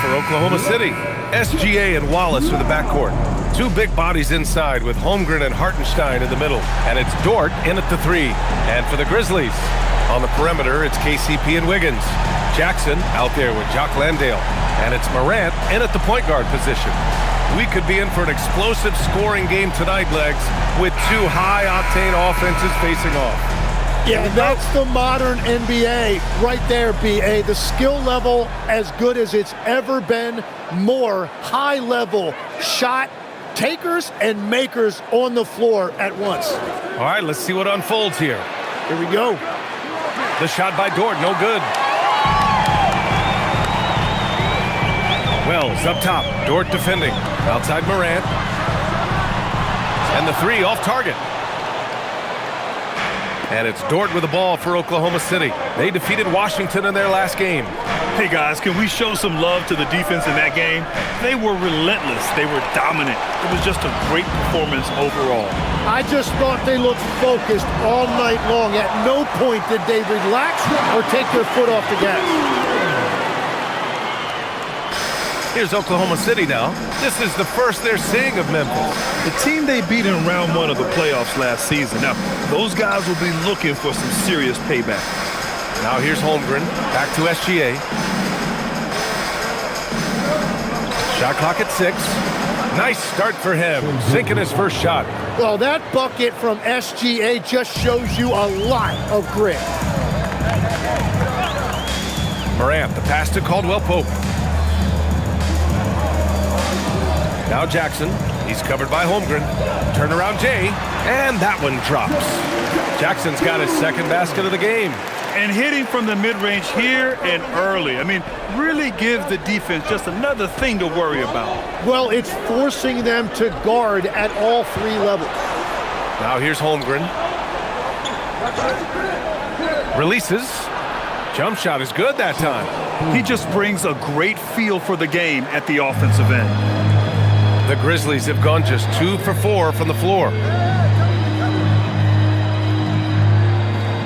for Oklahoma City. SGA and Wallace are the backcourt. Two big bodies inside with Holmgren and Hartenstein in the middle. And it's Dort in at the 3. And for the Grizzlies, on the perimeter, it's KCP and Wiggins. Jackson out there with Jock Landale. And it's Morant in at the point guard position. We could be in for an explosive scoring game tonight, Legs, with two high-octane offenses facing off. Yeah, that's the modern NBA right there, B.A. The skill level as good as it's ever been. More high-level shot takers and makers on the floor at once. All right, let's see what unfolds here. Here we go. The shot by Dort, no good. Wells up top, Dort defending. Outside Morant. And the 3 off target. And it's Dort with the ball for Oklahoma City. They defeated Washington in their last game. Hey guys, can we show some love to the defense in that game? They were relentless. They were dominant. It was just a great performance overall. I just thought they looked focused all night long. At no point did they relax or take their foot off the gas. Here's Oklahoma City now. This is the first they're seeing of Memphis. The team they beat in round 1 of the playoffs last season. Now, those guys will be looking for some serious payback. Now here's Holmgren. Back to SGA. Shot clock at 6. Nice start for him. Sinking his first shot. Well, that bucket from SGA just shows you a lot of grit. Morant, the pass to Caldwell-Pope. Now Jackson. He's covered by Holmgren. Turnaround Jay. And that one drops. Jackson's got his second basket of the game. And hitting from the mid-range here and early. I mean, really gives the defense just another thing to worry about. Well, it's forcing them to guard at all 3 levels. Now here's Holmgren. Releases. Jump shot is good that time. He just brings a great feel for the game at the offensive end. The Grizzlies have gone just 2 for 4 from the floor.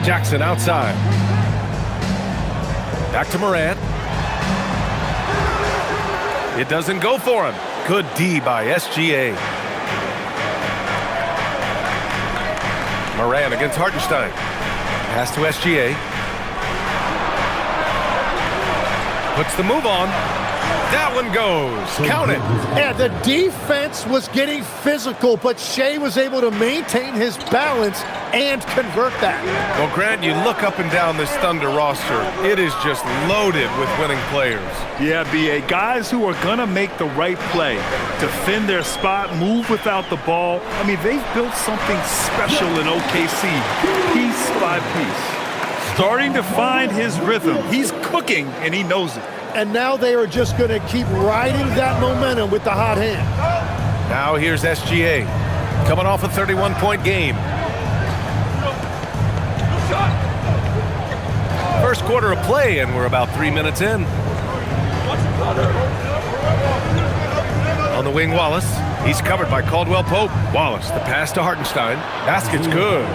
Jackson outside. Back to Morant. It doesn't go for him. Good D by SGA. Morant against Hartenstein. Pass to SGA. Puts the move on. That one goes. Count it. Yeah, the defense was getting physical, but Shea was able to maintain his balance and convert that. Well, Grant, you look up and down this Thunder roster. It is just loaded with winning players. Yeah, B.A. Guys who are going to make the right play, defend their spot, move without the ball. I mean, they've built something special in OKC, piece by piece. Starting to find his rhythm. He's cooking, and he knows it. And now they are just going to keep riding that momentum with the hot hand. Now here's SGA. Coming off a 31-point game. First quarter of play, and we're about 3 minutes in. On the wing, Wallace. He's covered by Caldwell-Pope. Wallace, the pass to Hartenstein. Basket's good.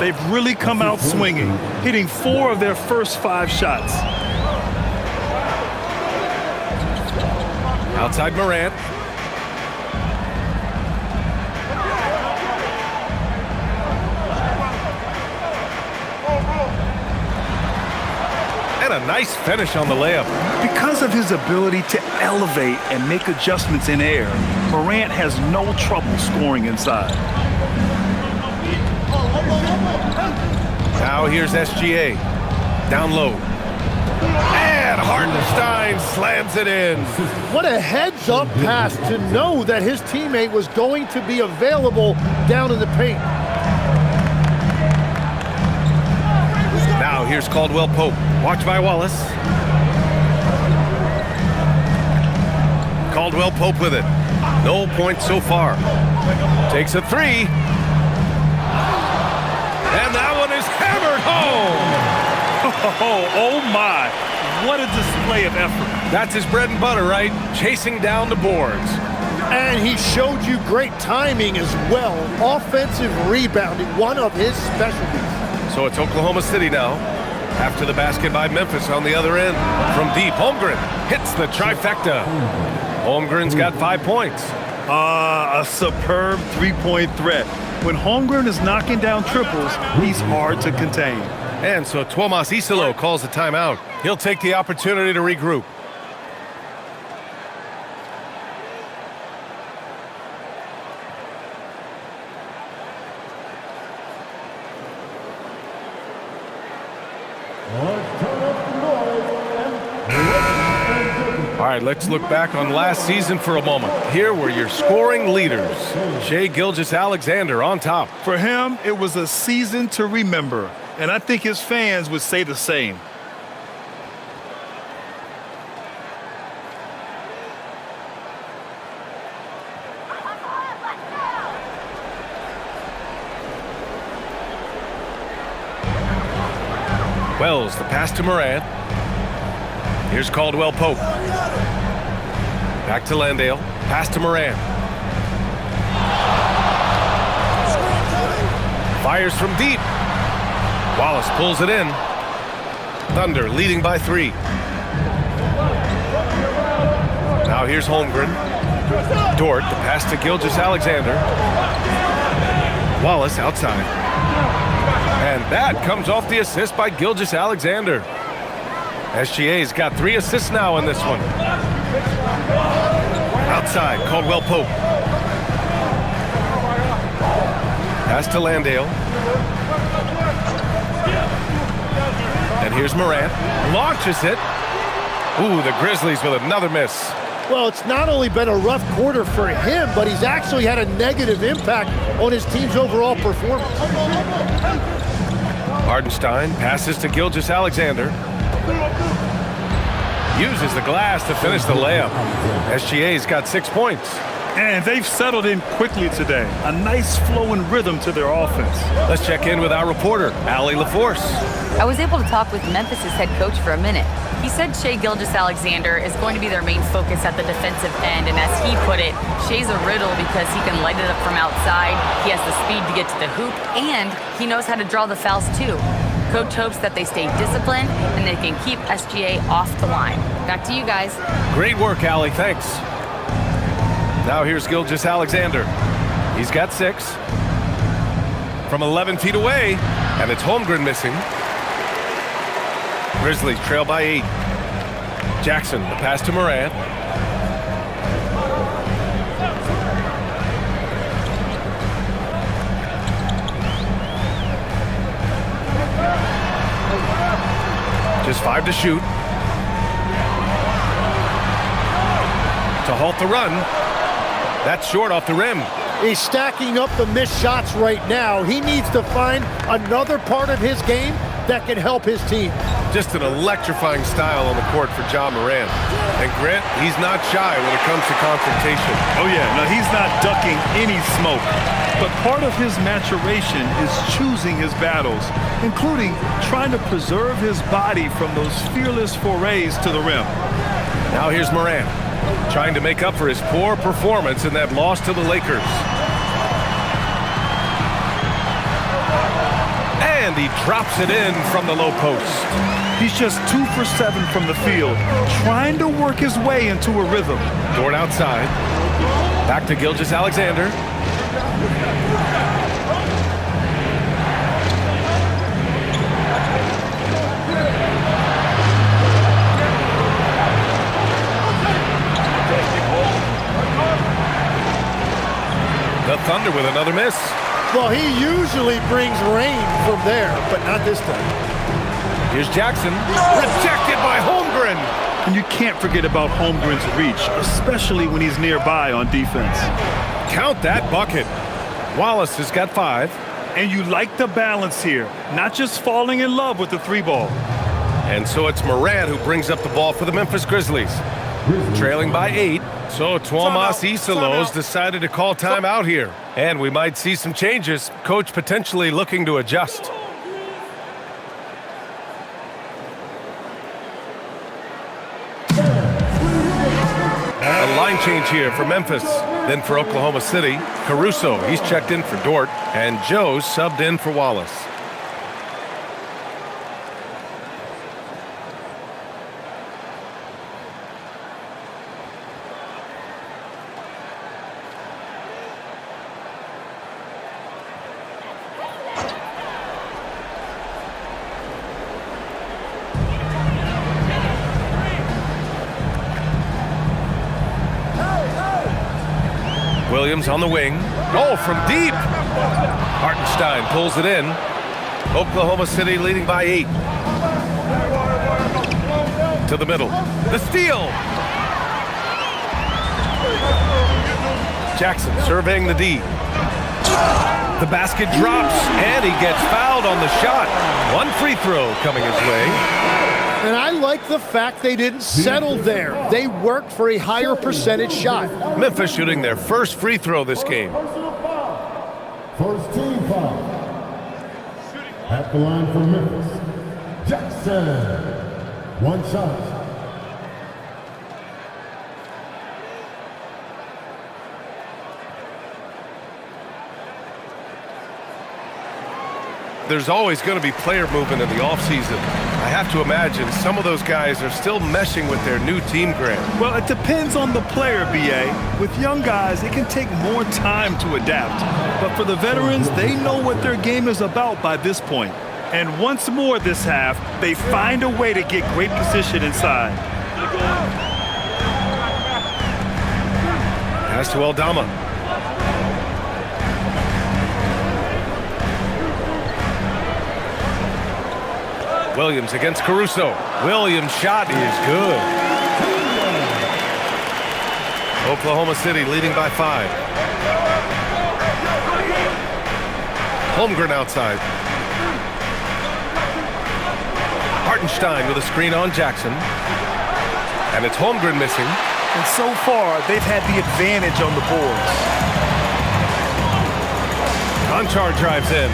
They've really come out swinging, hitting 4 of their first 5 shots. Outside Morant. And a nice finish on the layup. Because of his ability to elevate and make adjustments in air, Morant has no trouble scoring inside. Now here's SGA. Down low. And Hartenstein slams it in. What a heads-up pass to know that his teammate was going to be available down in the paint. Now here's Caldwell-Pope. Watch by Wallace. Caldwell-Pope with it. No points so far. Takes a 3. And that one is hammered home. Oh my, what a display of effort. That's his bread and butter, right? Chasing down the boards. And he showed you great timing as well. Offensive rebounding, one of his specialties. So it's Oklahoma City now. After the basket by Memphis on the other end. From deep, Holmgren hits the trifecta. Holmgren's got 5 points. A superb three-point threat. When Holmgren is knocking down triples, he's hard to contain. And so Tuomas Isalo calls a timeout. He'll take the opportunity to regroup. All right, let's look back on last season for a moment. Here were your scoring leaders. Shai Gilgeous-Alexander on top. For him, it was a season to remember, and I think his fans would say the same. Wells, the pass to Morant. Here's Caldwell Pope. Back to Landale. Pass to Morant. Fires from deep. Wallace pulls it in. Thunder leading by 3. Now here's Holmgren. Dort, the pass to Gilgeous-Alexander. Wallace outside. And that comes off the assist by Gilgeous-Alexander. SGA's got 3 assists now in this one. Outside, Caldwell Pope. Pass to Landale. And here's Morant. Launches it. Ooh, the Grizzlies with another miss. Well, it's not only been a rough quarter for him, but he's actually had a negative impact on his team's overall performance. Hardenstein passes to Gilgeous-Alexander. Uses the glass to finish the layup. SGA's got 6 points. And they've settled in quickly today. A nice flow and rhythm to their offense. Let's check in with our reporter, Allie LaForce. I was able to talk with Memphis' head coach for a minute. He said Shai Gilgeous-Alexander is going to be their main focus at the defensive end, and as he put it, Shai's a riddle because he can light it up from outside, he has the speed to get to the hoop, and he knows how to draw the fouls too. Coach hopes that they stay disciplined and they can keep SGA off the line. Back to you guys. Great work, Allie. Thanks. Now here's Gilgeous-Alexander. He's got 6. From 11 feet away, and it's Holmgren missing. Grizzlies trail by 8. Jackson, the pass to Morant. Just 5 to shoot. To halt the run. That's short off the rim. He's stacking up the missed shots right now. He needs to find another part of his game that can help his team. Just an electrifying style on the court for Ja Morant. And Grant, he's not shy when it comes to confrontation. Oh yeah, no, he's not ducking any smoke. But part of his maturation is choosing his battles, including trying to preserve his body from those fearless forays to the rim. Now here's Morant, trying to make up for his poor performance in that loss to the Lakers. And he drops it in from the low post. He's just 2 for 7 from the field, trying to work his way into a rhythm. Dort outside. Back to Gilgeous-Alexander. The Thunder with another miss. Well, he usually brings rain from there, but not this time. Here's Jackson. Rejected by Holmgren. And you can't forget about Holmgren's reach, especially when he's nearby on defense. Count that bucket. Wallace has got 5. And you like the balance here, not just falling in love with the 3-ball. And so it's Morant who brings up the ball for the Memphis Grizzlies. Trailing by 8. So Tuomas Isalo's decided to call timeout here. And we might see some changes. Coach potentially looking to adjust. A line change here for Memphis. Then for Oklahoma City, Caruso, he's checked in for Dort. And Joe's subbed in for Wallace. Williams on the wing. Oh, from deep. Hartenstein pulls it in. Oklahoma City leading by 8. To the middle. The steal. Jackson surveying the D. The basket drops, and he gets fouled on the shot. One free throw coming his way. And I like the fact they didn't settle there. They worked for a higher percentage shot. Memphis shooting their first free throw this game. First team foul. At the line for Memphis, Jackson. One shot. There's always going to be player movement in the offseason. I have to imagine some of those guys are still meshing with their new team, Grant. Well, it depends on the player, B.A. With young guys, it can take more time to adapt. But for the veterans, they know what their game is about by this point. And once more this half, they find a way to get great position inside. Pass to Aldama. Williams against Caruso. Williams' shot is good. Oklahoma City leading by 5. Holmgren outside. Hartenstein with a screen on Jackson. And it's Holmgren missing. And so far, they've had the advantage on the boards. Conchar drives in.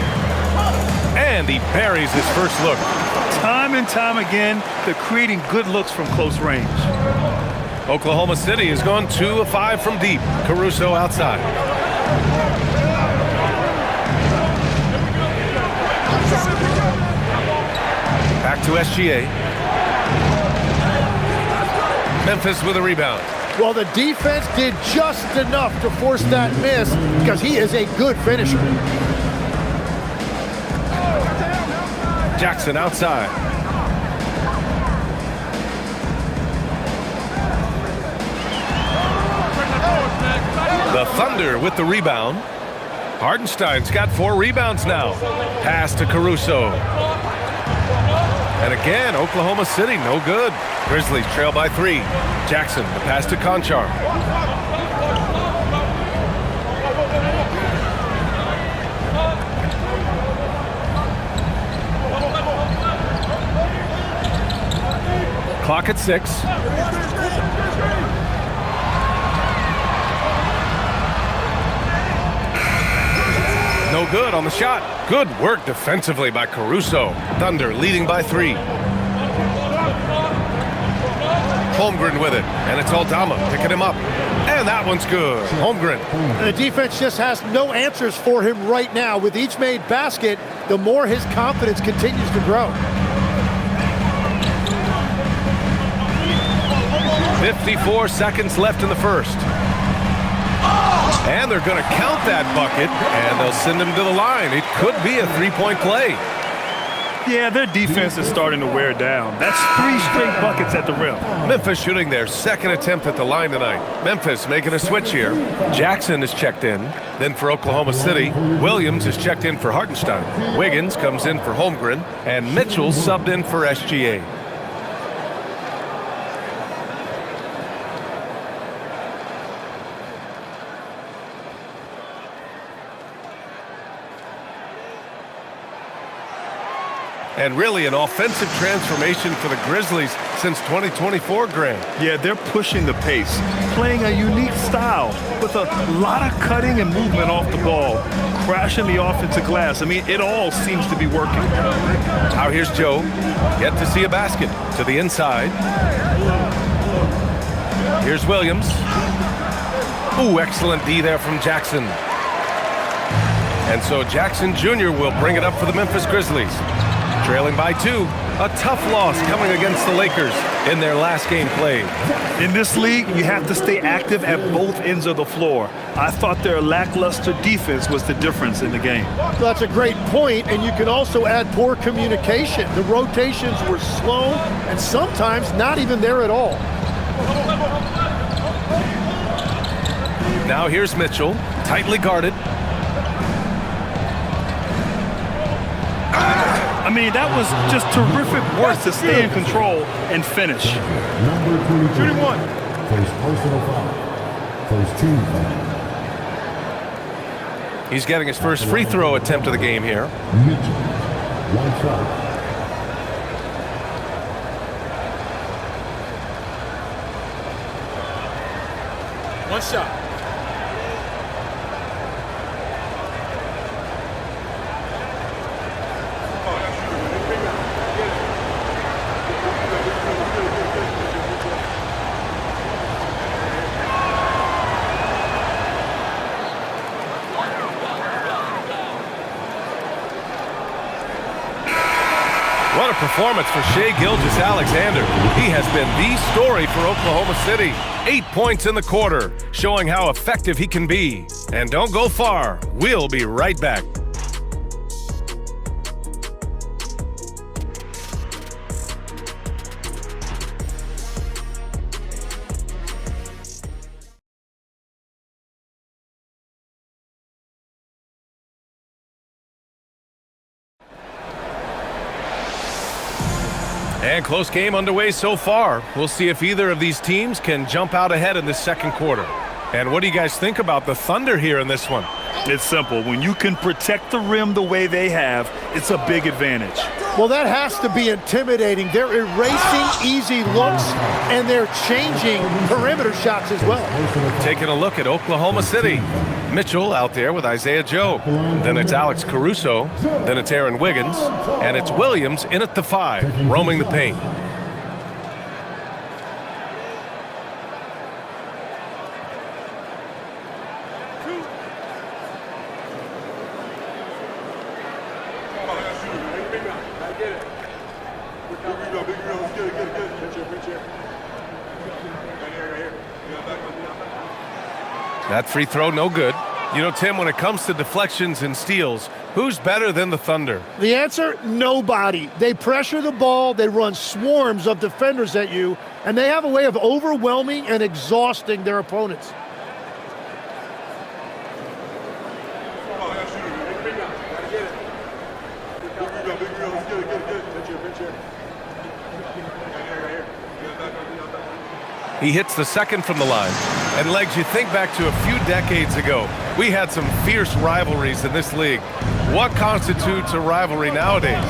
And he buries his first look. Time and time again, they're creating good looks from close range. Oklahoma City has gone 2 of 5 from deep. Caruso outside. Back to SGA. Memphis with a rebound. Well, the defense did just enough to force that miss because he is a good finisher. Jackson outside. The Thunder with the rebound. Hartenstein's got 4 rebounds now. Pass to Caruso. And again, Oklahoma City, no good. Grizzlies trail by 3. Jackson, the pass to Conchar. Clock at 6. No good on the shot. Good work defensively by Caruso. Thunder leading by 3. Holmgren with it, and it's Aldama picking him up. And that one's good. Holmgren. The defense just has no answers for him right now. With each made basket, the more his confidence continues to grow. 54 seconds left in the first. And they're going to count that bucket, and they'll send him to the line. It could be a 3-point play. Yeah, their defense is starting to wear down. That's 3 straight buckets at the rim. Memphis shooting their second attempt at the line tonight. Memphis making a switch here. Jackson is checked in. Then for Oklahoma City, Williams is checked in for Hartenstein. Wiggins comes in for Holmgren, and Mitchell subbed in for SGA. And really an offensive transformation for the Grizzlies since 2024, Grant. Yeah, they're pushing the pace, playing a unique style with a lot of cutting and movement off the ball, crashing the offensive glass. I mean, it all seems to be working. Now here's Joe. Yet to see a basket to the inside. Here's Williams. Ooh, excellent D there from Jackson. And so Jackson Jr. will bring it up for the Memphis Grizzlies. Trailing by 2. A tough loss coming against the Lakers in their last game played. In this league, you have to stay active at both ends of the floor. I thought their lackluster defense was the difference in the game. That's a great point, and you can also add poor communication. The rotations were slow and sometimes not even there at all. Now here's Mitchell, tightly guarded. I mean, that was just terrific work to stay in control and finish. Number 22. Shooting one. First personal foul. First team foul. He's getting his first free throw attempt of the game here. Mitchell. One shot. One shot. What a performance for Shai Gilgeous-Alexander. He has been the story for Oklahoma City. 8 points in the quarter, showing how effective he can be. And don't go far. We'll be right back. And close game underway so far. We'll see if either of these teams can jump out ahead in this second quarter. And what do you guys think about the Thunder here in this one? It's simple. When you can protect the rim the way they have, it's a big advantage. Well, that has to be intimidating. They're erasing easy looks, and they're changing perimeter shots as well. Taking a look at Oklahoma City. Mitchell out there with Isaiah Joe. Then it's Alex Caruso. Then it's Aaron Wiggins. And it's Williams in at the 5, roaming the paint. That free throw, no good. You know, Tim, when it comes to deflections and steals, who's better than the Thunder? The answer, nobody. They pressure the ball, they run swarms of defenders at you, and they have a way of overwhelming and exhausting their opponents. He hits the second from the line. And, Legs, you think back to a few decades ago, we had some fierce rivalries in this league. What constitutes a rivalry nowadays?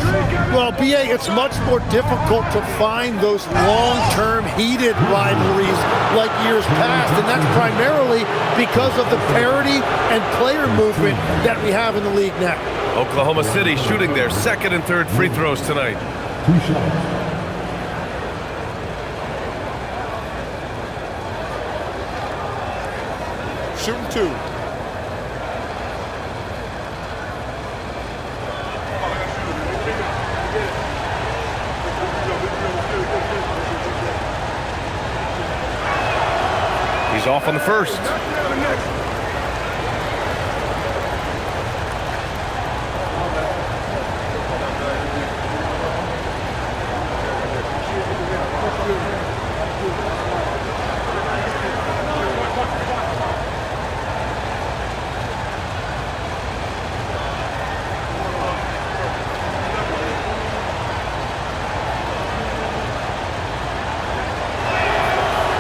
Well, B.A., it's much more difficult to find those long-term heated rivalries like years past, and that's primarily because of the parity and player movement that we have in the league now. Oklahoma City shooting their second and third free throws tonight. 2 shots. Shooting 2. He's off on the first.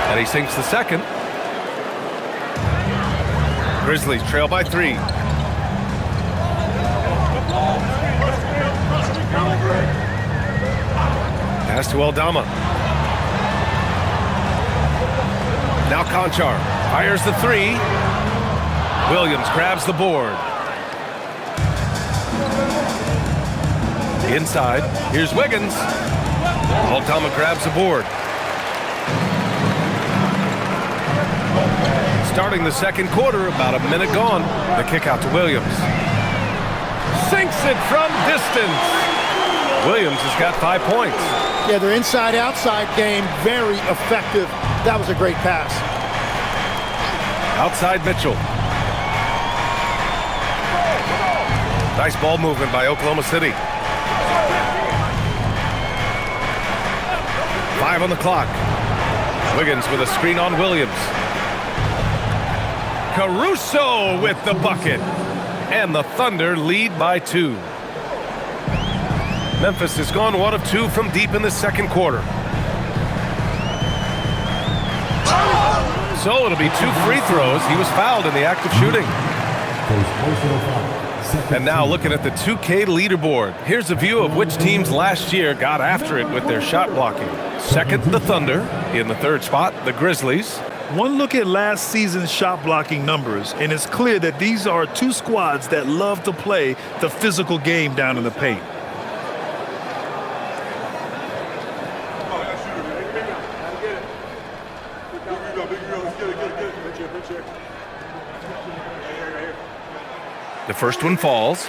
And he sinks the second. Grizzlies trail by 3. Pass to Aldama. Now Conchar fires the 3. Williams grabs the board. Inside, here's Wiggins. Aldama grabs the board. Starting the second quarter, about a minute gone. The kick out to Williams. Sinks it from distance. Williams has got 5 points. Yeah, their inside-outside game, very effective. That was a great pass. Outside Mitchell. Nice ball movement by Oklahoma City. 5 on the clock. Wiggins with a screen on Williams. Caruso with the bucket. And the Thunder lead by 2. Memphis has gone 1 of 2 from deep in the second quarter. So it'll be 2 free throws. He was fouled in the act of shooting. And now looking at the 2K leaderboard. Here's a view of which teams last year got after it with their shot blocking. Second, the Thunder. In the third spot, the Grizzlies. One look at last season's shot blocking numbers, and it's clear that these are 2 squads that love to play the physical game down in the paint. The first one falls.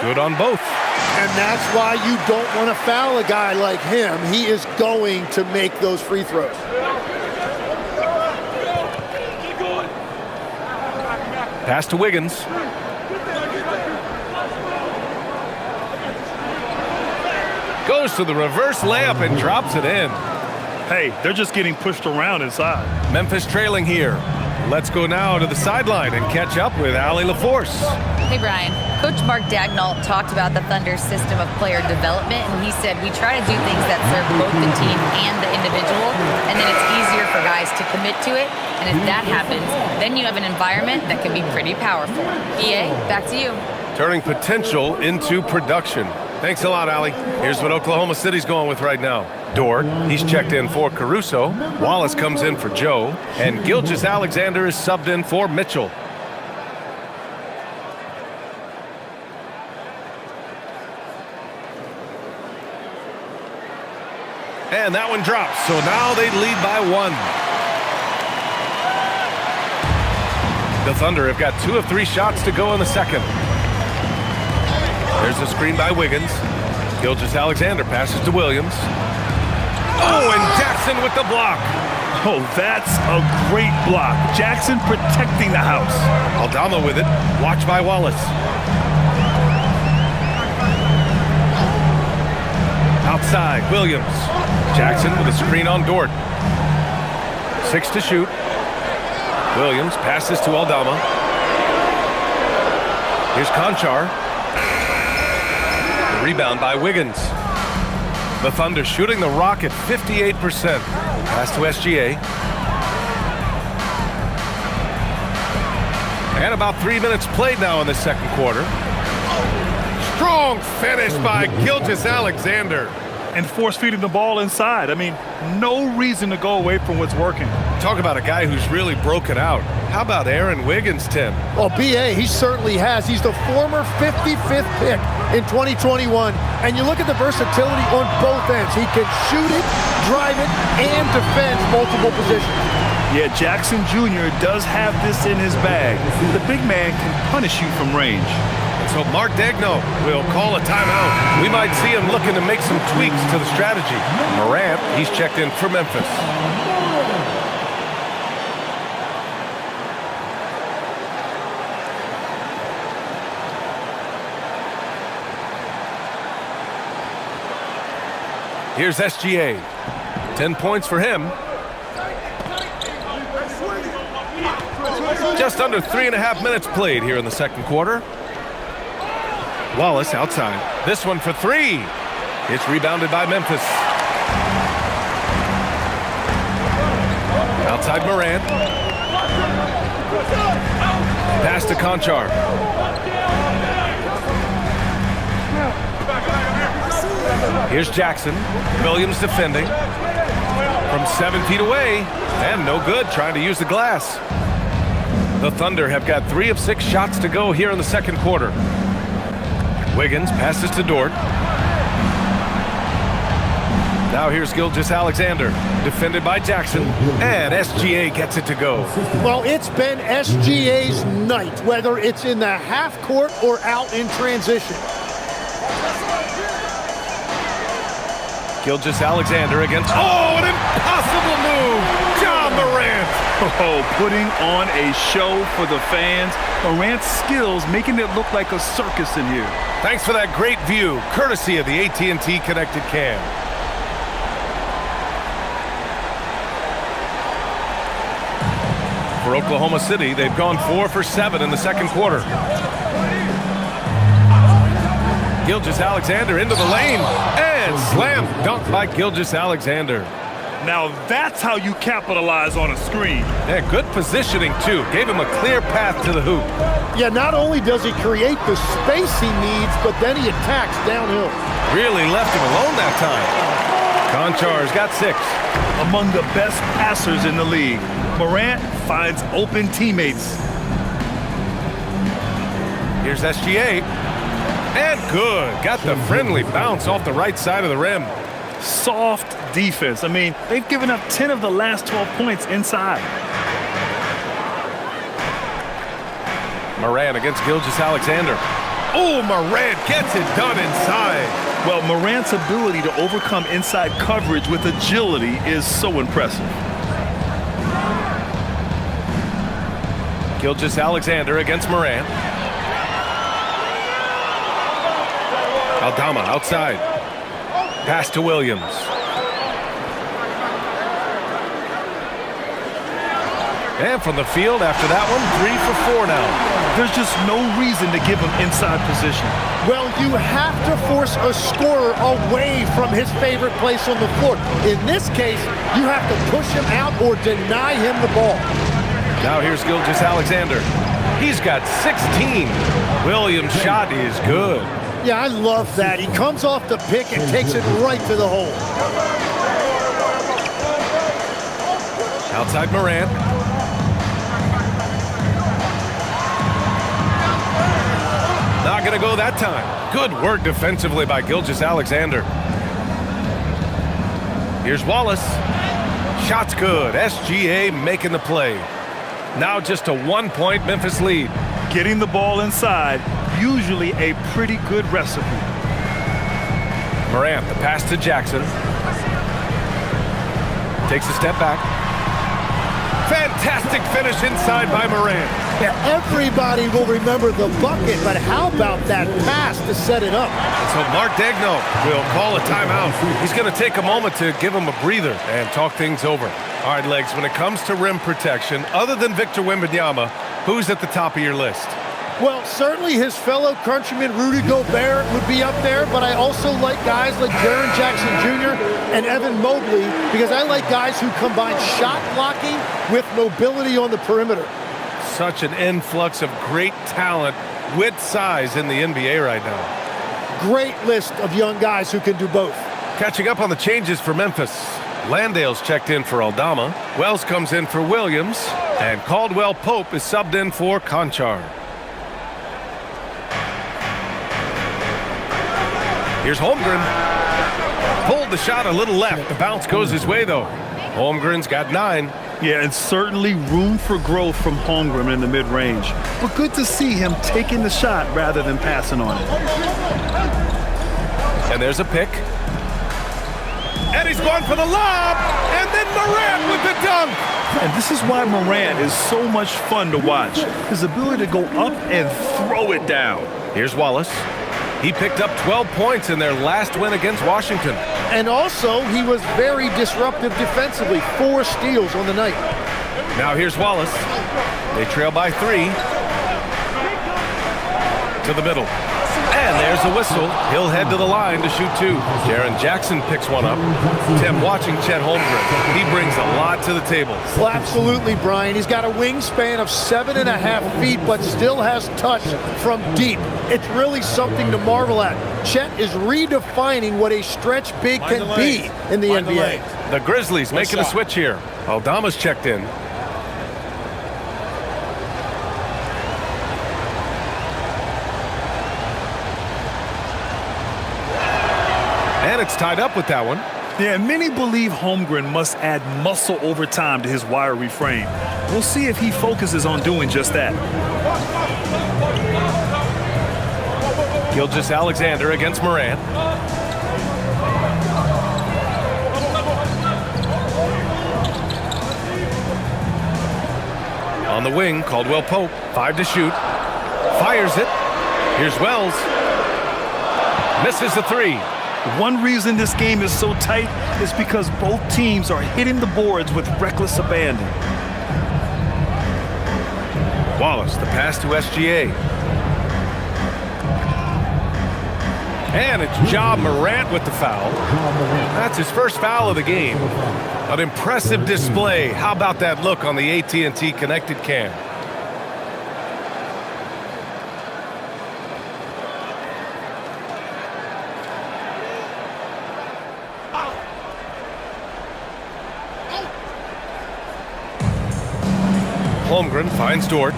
Good on both. And that's why you don't want to foul a guy like him. He is going to make those free throws. Pass to Wiggins. Goes to the reverse layup and drops it in. Hey, they're just getting pushed around inside. Memphis trailing here. Let's go now to the sideline and catch up with Allie LaForce. Hey, Brian. Coach Mark Dagnall talked about the Thunder's system of player development, and he said, we try to do things that serve both the team and the individual, and then it's easier for guys to commit to it. And if that happens, then you have an environment that can be pretty powerful. EA, back to you. Turning potential into production. Thanks a lot, Allie. Here's what Oklahoma City's going with right now. Dort, he's checked in for Caruso. Wallace comes in for Joe. And Gilgeous-Alexander is subbed in for Mitchell. And that one drops, so now they lead by 1. The Thunder have got 2 of 3 shots to go in the second. There's a screen by Wiggins. Gilgeous-Alexander passes to Williams. Oh, and Jackson with the block. Oh, that's a great block. Jackson protecting the house. Aldama with it. Watch by Wallace. Outside, Williams. Jackson with a screen on Dort. 6 to shoot. Williams passes to Aldama. Here's Conchar. The rebound by Wiggins. The Thunder shooting the rock at 58%. Pass to SGA. And about 3 minutes played now in the second quarter. Strong finish by Gilgeous-Alexander. And force-feeding the ball inside. I mean, no reason to go away from what's working. Talk about a guy who's really broken out. How about Aaron Wiggins, Tim? Well, BA, he certainly has. He's the former 55th pick in 2021. And you look at the versatility on both ends. He can shoot it, drive it, and defend multiple positions. Yeah, Jackson Jr. does have this in his bag. The big man can punish you from range. So Mark Dagnall will call a timeout. We might see him looking to make some tweaks to the strategy. Morant, he's checked in for Memphis. Here's SGA. 10 points for him. Just under 3.5 minutes played here in the second quarter. Wallace outside. This one for 3. It's rebounded by Memphis. Outside Morant. Pass to Conchar. Here's Jackson. Williams defending. From 7 feet away. And no good, trying to use the glass. The Thunder have got 3 of 6 shots to go here in the second quarter. Wiggins passes to Dort. Now here's Gilgeous-Alexander, defended by Jackson, and SGA gets it to go. Well, it's been SGA's night, whether it's in the half court or out in transition. Gilgeous-Alexander against, an impossible move, John Morant. Oh, putting on a show for the fans. Morant's skills making it look like a circus in here. Thanks for that great view, courtesy of the AT&T Connected Cam. For Oklahoma City, they've gone 4 for 7 in the second quarter. Gilgeous-Alexander into the lane, and slam dunk by Gilgeous-Alexander. Now that's how you capitalize on a screen. Yeah, good positioning, too. Gave him a clear path to the hoop. Yeah, not only does he create the space he needs, but then he attacks downhill. Really left him alone that time. Konchar's got 6. Among the best passers in the league, Morant finds open teammates. Here's SGA. And good. Got the friendly bounce off the right side of the rim. Soft defense. I mean, they've given up 10 of the last 12 points inside. Morant against Gilgeous-Alexander. Oh, Morant gets it done inside. Well, Morant's ability to overcome inside coverage with agility is so impressive. Gilgeous-Alexander against Morant. Aldama outside. Pass to Williams. And from the field after that one, 3 for 4 now. There's just no reason to give him inside position. Well, you have to force a scorer away from his favorite place on the floor. In this case, you have to push him out or deny him the ball. Now here's Gilgeous-Alexander. He's got 16. Williams' shot is good. Yeah, I love that. He comes off the pick and takes it right to the hole. Outside Morant. Not going to go that time. Good work defensively by Gilgeous-Alexander. Here's Wallace. Shot's good. SGA making the play. Now just a 1-point Memphis lead. Getting the ball inside, usually a pretty good recipe. Morant, the pass to Jackson. Takes a step back. Fantastic finish inside by Morant. Yeah, everybody will remember the bucket, but how about that pass to set it up? So Mark Daigneault will call a timeout. He's going to take a moment to give him a breather and talk things over. All right, Legs, when it comes to rim protection, other than Victor Wembanyama, who's at the top of your list? Well, certainly his fellow countryman Rudy Gobert would be up there, but I also like guys like Jaren Jackson Jr. and Evan Mobley because I like guys who combine shot blocking with mobility on the perimeter. Such an influx of great talent with size in the NBA right now. Great list of young guys who can do both. Catching up on the changes for Memphis. Landale's checked in for Aldama. Wells comes in for Williams. And Caldwell Pope is subbed in for Konchar. Here's Holmgren. Pulled the shot a little left. The bounce goes his way, though. Holmgren's got 9. Yeah, and certainly room for growth from Holmgren in the mid-range. But good to see him taking the shot rather than passing on it. And there's a pick. And he's going for the lob. And then Morant with the dunk. And this is why Morant is so much fun to watch. His ability to go up and throw it down. Here's Wallace. He picked up 12 points in their last win against Washington. And also, he was very disruptive defensively. 4 steals on the night. Now here's Wallace. They trail by 3. To the middle. And there's a whistle. He'll head to the line to shoot 2. Jaren Jackson picks one up. Tim, watching Chet Holmgren, he brings a lot to the table. Well, absolutely, Brian. He's got a wingspan of 7.5 feet, but still has touch from deep. It's really something to marvel at. Chet is redefining what a stretch big can be in the NBA. The Grizzlies making a switch here. Aldama's checked in. And it's tied up with that one. Yeah, and many believe Holmgren must add muscle over time to his wiry frame. We'll see if he focuses on doing just that. Gilgeous-Alexander against Morant. On the wing, Caldwell Pope, 5 to shoot. Fires it. Here's Wells. Misses the 3. One reason this game is so tight is because both teams are hitting the boards with reckless abandon. Wallace, the pass to SGA. And it's Ja Morant with the foul. That's his first foul of the game. An impressive display. How about that look on the AT&T connected cam? Holmgren finds Dort.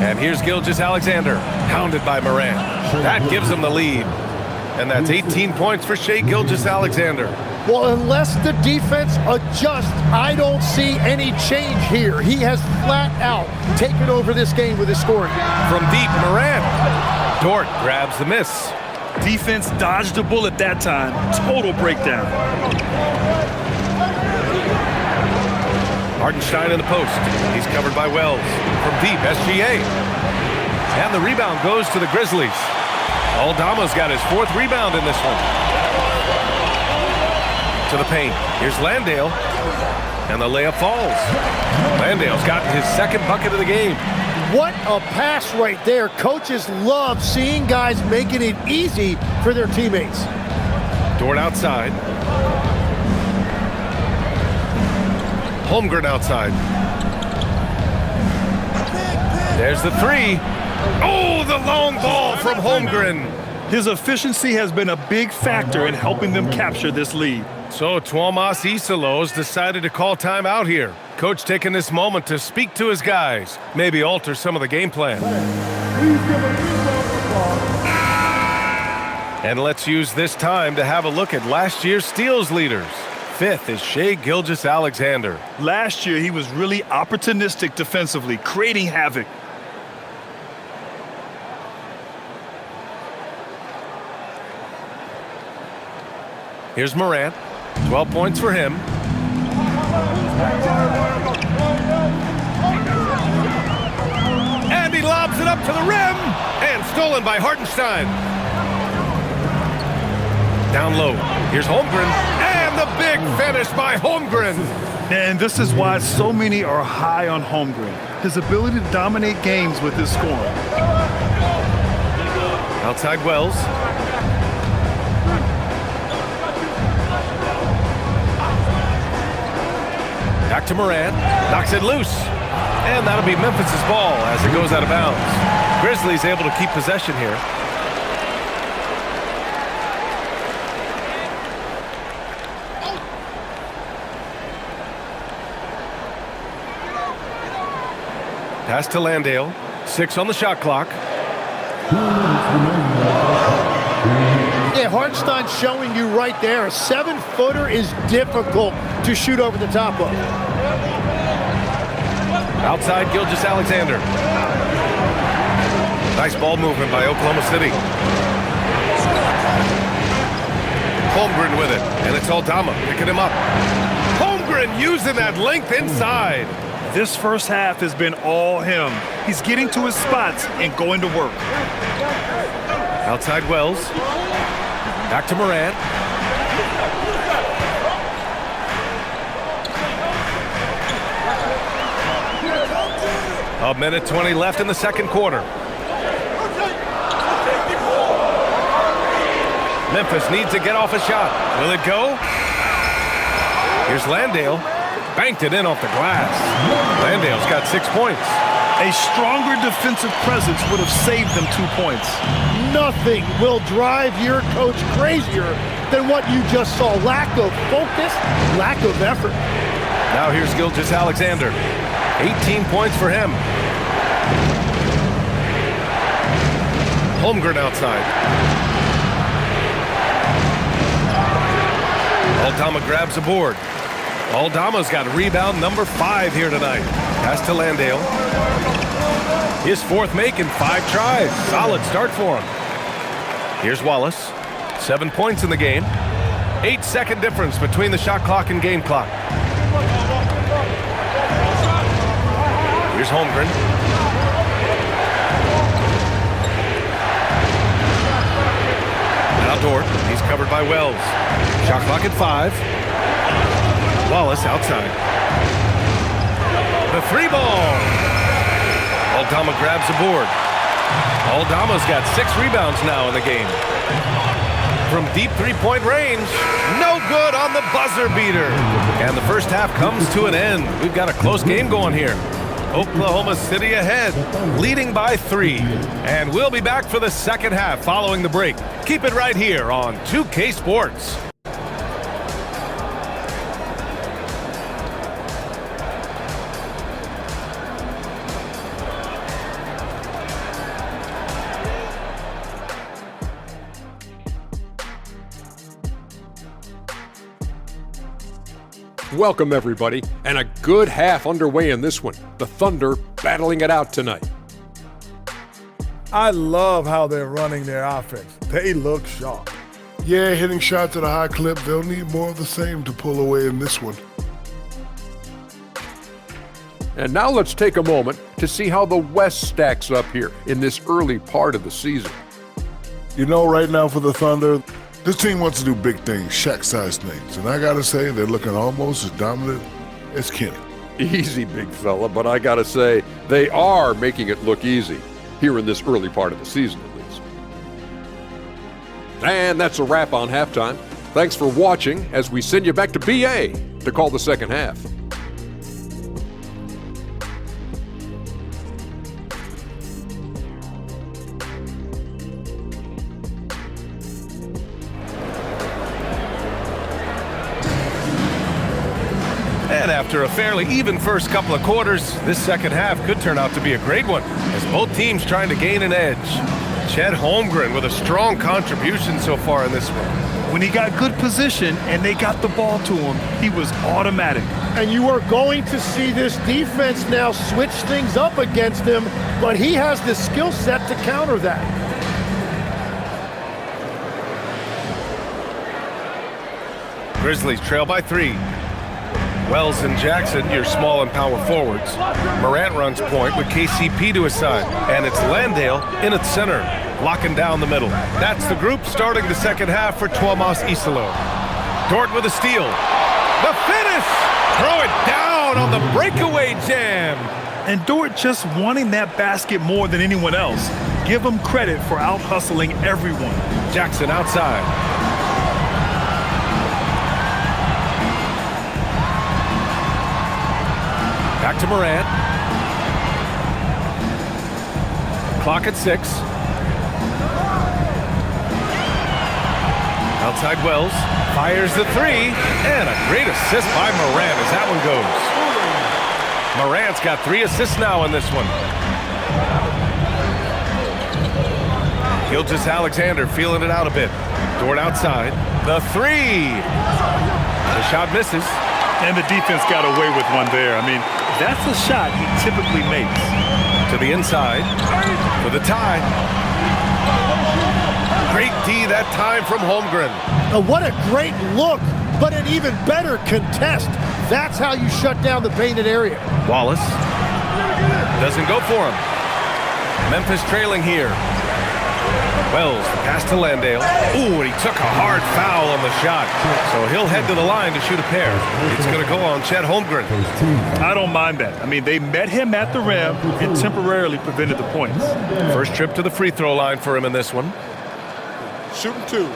And here's Gilgeous-Alexander, hounded by Morant. That gives him the lead. And that's 18 points for Shai Gilgeous-Alexander. Well, unless the defense adjusts, I don't see any change here. He has flat out taken over this game with his scoring. From deep, Morant. Dort grabs the miss. Defense dodged a bullet that time. Total breakdown. Hartenstein in the post. He's covered by Wells. From deep, SGA. And the rebound goes to the Grizzlies. Aldama's got his 4th rebound in this one. To the paint. Here's Landale. And the layup falls. Landale's gotten his 2nd bucket of the game. What a pass right there. Coaches love seeing guys making it easy for their teammates. Dort outside. Holmgren outside. There's the 3. Oh, the long ball from Holmgren. His efficiency has been a big factor in helping them capture this lead. So Tuomas Isalos decided to call timeout here. Coach taking this moment to speak to his guys, maybe alter some of the game plan. And let's use this time to have a look at last year's steals leaders. 5th is Shai Gilgeous-Alexander. Last year, he was really opportunistic defensively, creating havoc. Here's Morant. 12 points for him. And he lobs it up to the rim. And stolen by Hartenstein. Down low. Here's Holmgren. And the big finish by Holmgren. And this is why so many are high on Holmgren. His ability to dominate games with his scoring. Outside Wells. Back to Morant. Knocks it loose. And that'll be Memphis' ball as it goes out of bounds. Grizzlies able to keep possession here. Pass to Landale. 6 on the shot clock. Yeah, Hartenstein's showing you right there. A 7-footer is difficult to shoot over the top of. Outside Gilgeous-Alexander. Nice ball movement by Oklahoma City. Holmgren with it, and it's Aldama picking him up. Holmgren using that length inside. This first half has been all him. He's getting to his spots and going to work. Outside Wells. Back to Morant. A minute 20 left in the second quarter. Memphis needs to get off a shot. Will it go? Here's Landale. Banked it in off the glass. Landale's got 6 points. A stronger defensive presence would have saved them 2 points. Nothing will drive your coach crazier than what you just saw. Lack of focus, lack of effort. Now here's Gilgeous-Alexander. 18 points for him. Holmgren outside. Aldama grabs a board. Aldama's got rebound number 5 here tonight. Pass to Landale. His 4th make in 5 tries. Solid start for him. Here's Wallace. 7 points in the game. 8-second difference between the shot clock and game clock. Here's Holmgren. Now Dort. He's covered by Wells. Shot clock at 5. Wallace outside. The 3-ball. Aldama grabs the board. Aldama's got 6 rebounds now in the game. From deep 3-point range, no good on the buzzer beater. And the first half comes to an end. We've got a close game going here. Oklahoma City ahead, leading by 3. And we'll be back for the second half following the break. Keep it right here on 2K Sports. Welcome, everybody, and a good half underway in this one. The Thunder battling it out tonight. I love how they're running their offense. They look sharp. Yeah, hitting shots at a high clip. They'll need more of the same to pull away in this one. And now let's take a moment to see how the West stacks up here in this early part of the season. You know, right now for the Thunder, this team wants to do big things, Shaq-sized things. And I got to say, they're looking almost as dominant as Kenny. Easy, big fella, but I got to say, they are making it look easy here in this early part of the season, at least. And that's a wrap on halftime. Thanks for watching as we send you back to BA to call the second half. And after a fairly even first couple of quarters, this second half could turn out to be a great one, as both teams trying to gain an edge. Chet Holmgren with a strong contribution so far in this one. When he got good position and they got the ball to him, he was automatic. And you are going to see this defense now switch things up against him, but he has the skill set to counter that. Grizzlies trail by 3. Wells and Jackson, your small and power forwards. Morant runs point with KCP to his side. And it's Landale in its center, locking down the middle. That's the group starting the second half for Tuomas Isalo. Dort with a steal. The finish! Throw it down on the breakaway jam. And Dort just wanting that basket more than anyone else. Give him credit for out-hustling everyone. Jackson outside. Back to Morant. Clock at 6. Outside Wells. Fires the 3. And a great assist by Morant as that one goes. Morant's got 3 assists now in this one. Gilgeous-Alexander feeling it out a bit. Dort outside. The 3. The shot misses. And the defense got away with one there. I mean, that's a shot he typically makes. To the inside for the tie. Great D that time from Holmgren. What a great look, but an even better contest. That's how you shut down the painted area. Wallace doesn't go for him. Memphis trailing here. Wells, the pass to Landale. Ooh, and he took a hard foul on the shot. So he'll head to the line to shoot a pair. It's going to go on Chet Holmgren. I don't mind that. I mean, they met him at the rim and temporarily prevented the points. First trip to the free throw line for him in this one. Shooting 2.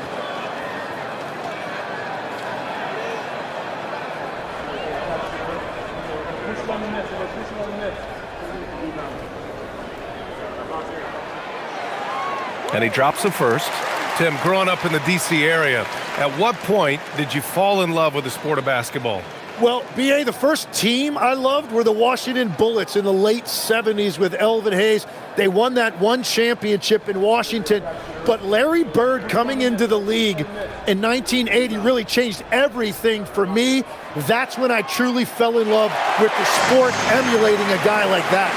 And he drops the first. Tim, growing up in the D.C. area, at what point did you fall in love with the sport of basketball? Well, B.A., the first team I loved were the Washington Bullets in the late 70s with Elvin Hayes. They won that one championship in Washington. But Larry Bird coming into the league in 1980 really changed everything for me. That's when I truly fell in love with the sport, emulating a guy like that.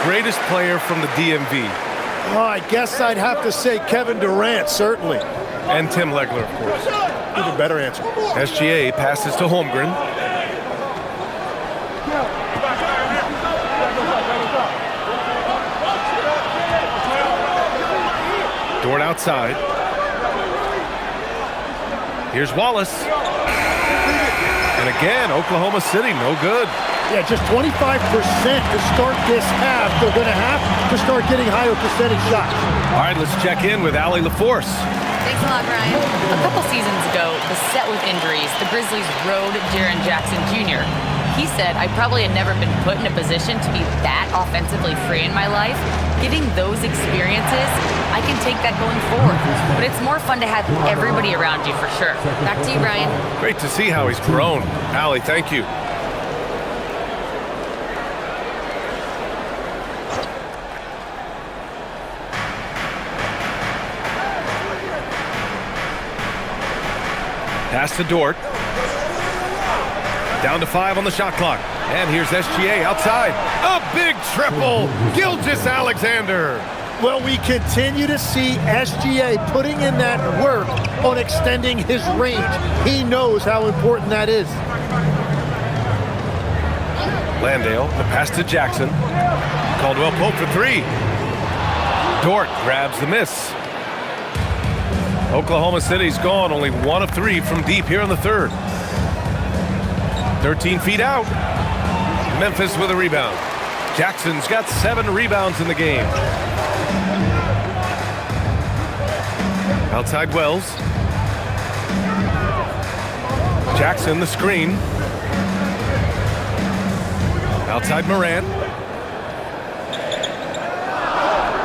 Greatest player from the DMV. Oh, I guess I'd have to say Kevin Durant, certainly. And Tim Legler, of course. Even better answer. SGA passes to Holmgren. Dort outside. Here's Wallace. And again, Oklahoma City, no good. Yeah, just 25% to start this half. They're going to have to start getting higher percentage shots. All right, let's check in with Allie LaForce. Thanks a lot, Ryan. A couple seasons ago, beset with injuries, the Grizzlies rode Jaren Jackson Jr. He said, I probably had never been put in a position to be that offensively free in my life. Getting those experiences, I can take that going forward. But it's more fun to have everybody around you for sure. Back to you, Ryan. Great to see how he's grown. Allie, thank you. Pass to Dort. Down to 5 on the shot clock. And here's SGA outside. A big triple. Gilgeous-Alexander. Well, we continue to see SGA putting in that work on extending his range. He knows how important that is. Landale, the pass to Jackson. Caldwell Pope for 3. Dort grabs the miss. Oklahoma City's gone only 1 of 3 from deep here in the third. 13 feet out. Memphis with a rebound. Jackson's got 7 rebounds in the game. Outside Wells. Jackson the screen. Outside Morant.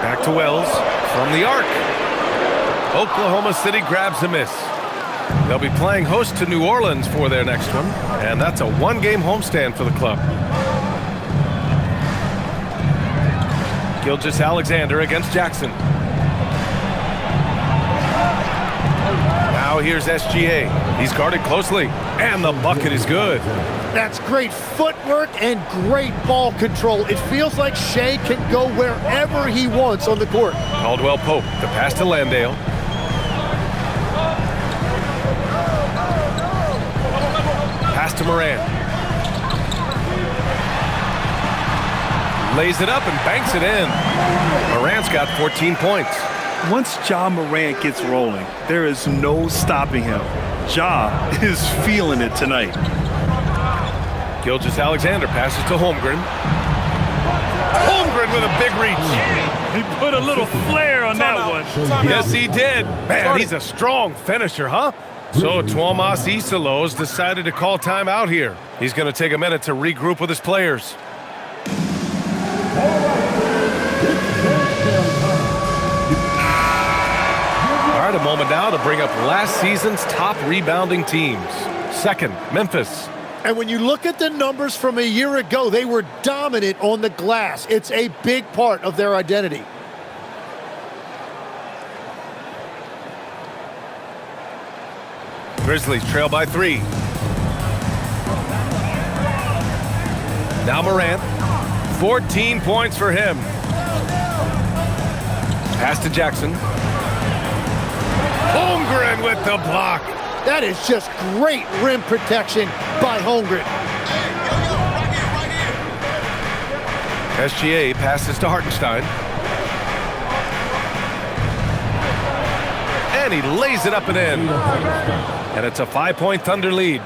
Back to Wells from the arc. Oklahoma City grabs a miss. They'll be playing host to New Orleans for their next one, and that's a 1-game homestand for the club. Gilgeous-Alexander against Jackson. Now here's SGA. He's guarded closely, and the bucket is good. That's great footwork and great ball control. It feels like Shea can go wherever he wants on the court. Caldwell Pope, the pass to Landale. Pass to Morant. Lays it up and banks it in. Morant's got 14 points. Once Ja Morant gets rolling, there is no stopping him. Ja is feeling it tonight. Gilgeous-Alexander passes to Holmgren. Holmgren with a big reach. He put a little flair on that one. Yes, he did. Man, he's a strong finisher, huh? So Tuomas Isalos decided to call timeout here. He's going to take a minute to regroup with his players. All right, a moment now to bring up last season's top rebounding teams. Second, Memphis. And when you look at the numbers from a year ago, they were dominant on the glass. It's a big part of their identity. Grizzlies trail by 3. Now Morant. 14 points for him. Pass to Jackson. Holmgren with the block. That is just great rim protection by Holmgren. SGA passes to Hartenstein. And he lays it up and in. And it's a 5-point Thunder lead.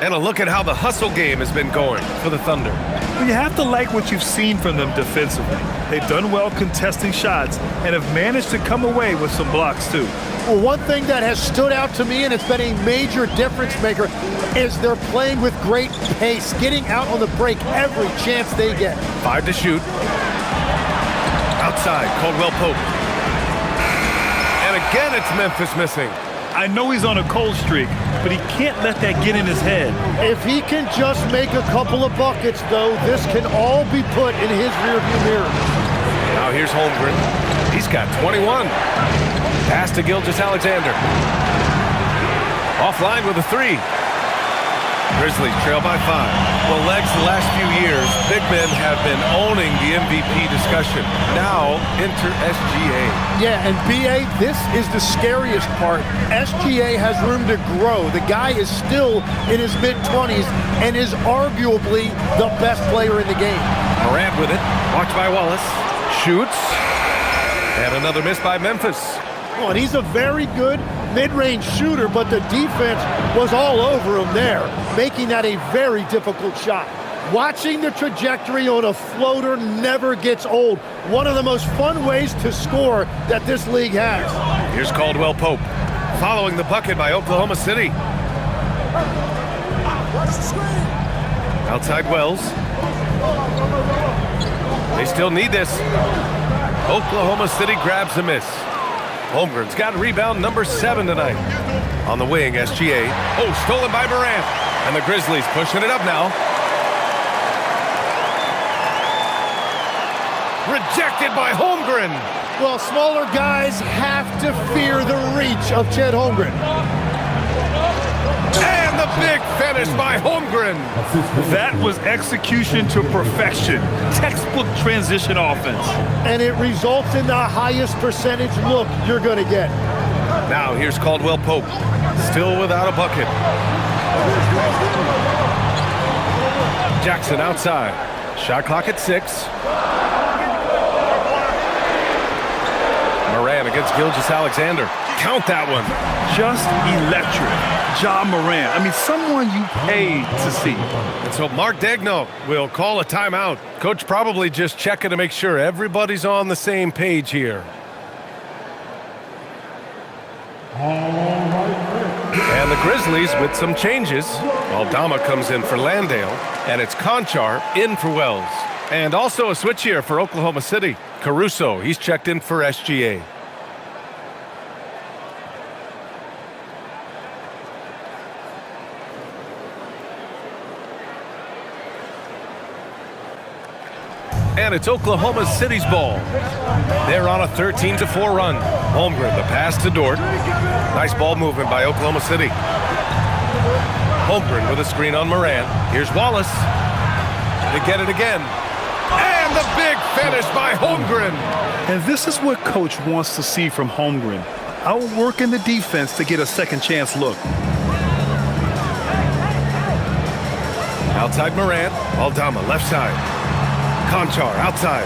And a look at how the hustle game has been going for the Thunder. Well, you have to like what you've seen from them defensively. They've done well contesting shots and have managed to come away with some blocks too. Well, one thing that has stood out to me, and it's been a major difference maker, is they're playing with great pace, getting out on the break every chance they get. 5 to shoot. Outside, Caldwell Pope. And again, it's Memphis missing. I know he's on a cold streak, but he can't let that get in his head. If he can just make a couple of buckets, though, this can all be put in his rearview mirror. Now here's Holmgren. He's got 21. Pass to Gilgeous-Alexander. Offline with a three. Grizzlies trail by 5. Well, Legs, the last few years, big men have been owning the MVP discussion. Now, enter SGA. Yeah, and BA, this is the scariest part. SGA has room to grow. The guy is still in his mid-20s and is arguably the best player in the game. Morant with it. Watched by Wallace. Shoots. And another miss by Memphis. Oh, and he's a very good mid-range shooter, but the defense was all over him there, making that a very difficult shot. Watching the trajectory on a floater never gets old. One of the most fun ways to score that this league has. Here's Caldwell Pope, following the bucket by Oklahoma City. Outside Wells. They still need this. Oklahoma City grabs a miss. Holmgren's got rebound number 7 tonight. On the wing, SGA. Oh, stolen by Morant. And the Grizzlies pushing it up now. Rejected by Holmgren. Well, smaller guys have to fear the reach of Chet Holmgren. And the big finish by Holmgren. That was execution to perfection. Textbook transition offense. And it results in the highest percentage look you're going to get. Now here's Caldwell Pope, still without a bucket. Jackson outside. Shot clock at 6. Morant against Gilgeous-Alexander. Count that one. Just electric. Ja Morant. I mean, someone you paid to see. And so Mark Daigneault will call a timeout. Coach probably just checking to make sure everybody's on the same page here. And the Grizzlies with some changes. Aldama comes in for Landale, and it's Conchar in for Wells. And also a switch here for Oklahoma City. Caruso, he's checked in for SGA. And it's Oklahoma City's ball. They're on a 13-4 run. Holmgren, the pass to Dort. Nice ball movement by Oklahoma City. Holmgren with a screen on Morant. Here's Wallace. They get it again. And the big finish by Holmgren. And this is what Coach wants to see from Holmgren. Outworking the defense to get a second chance look. Outside Morant. Aldama left side. Conchar outside.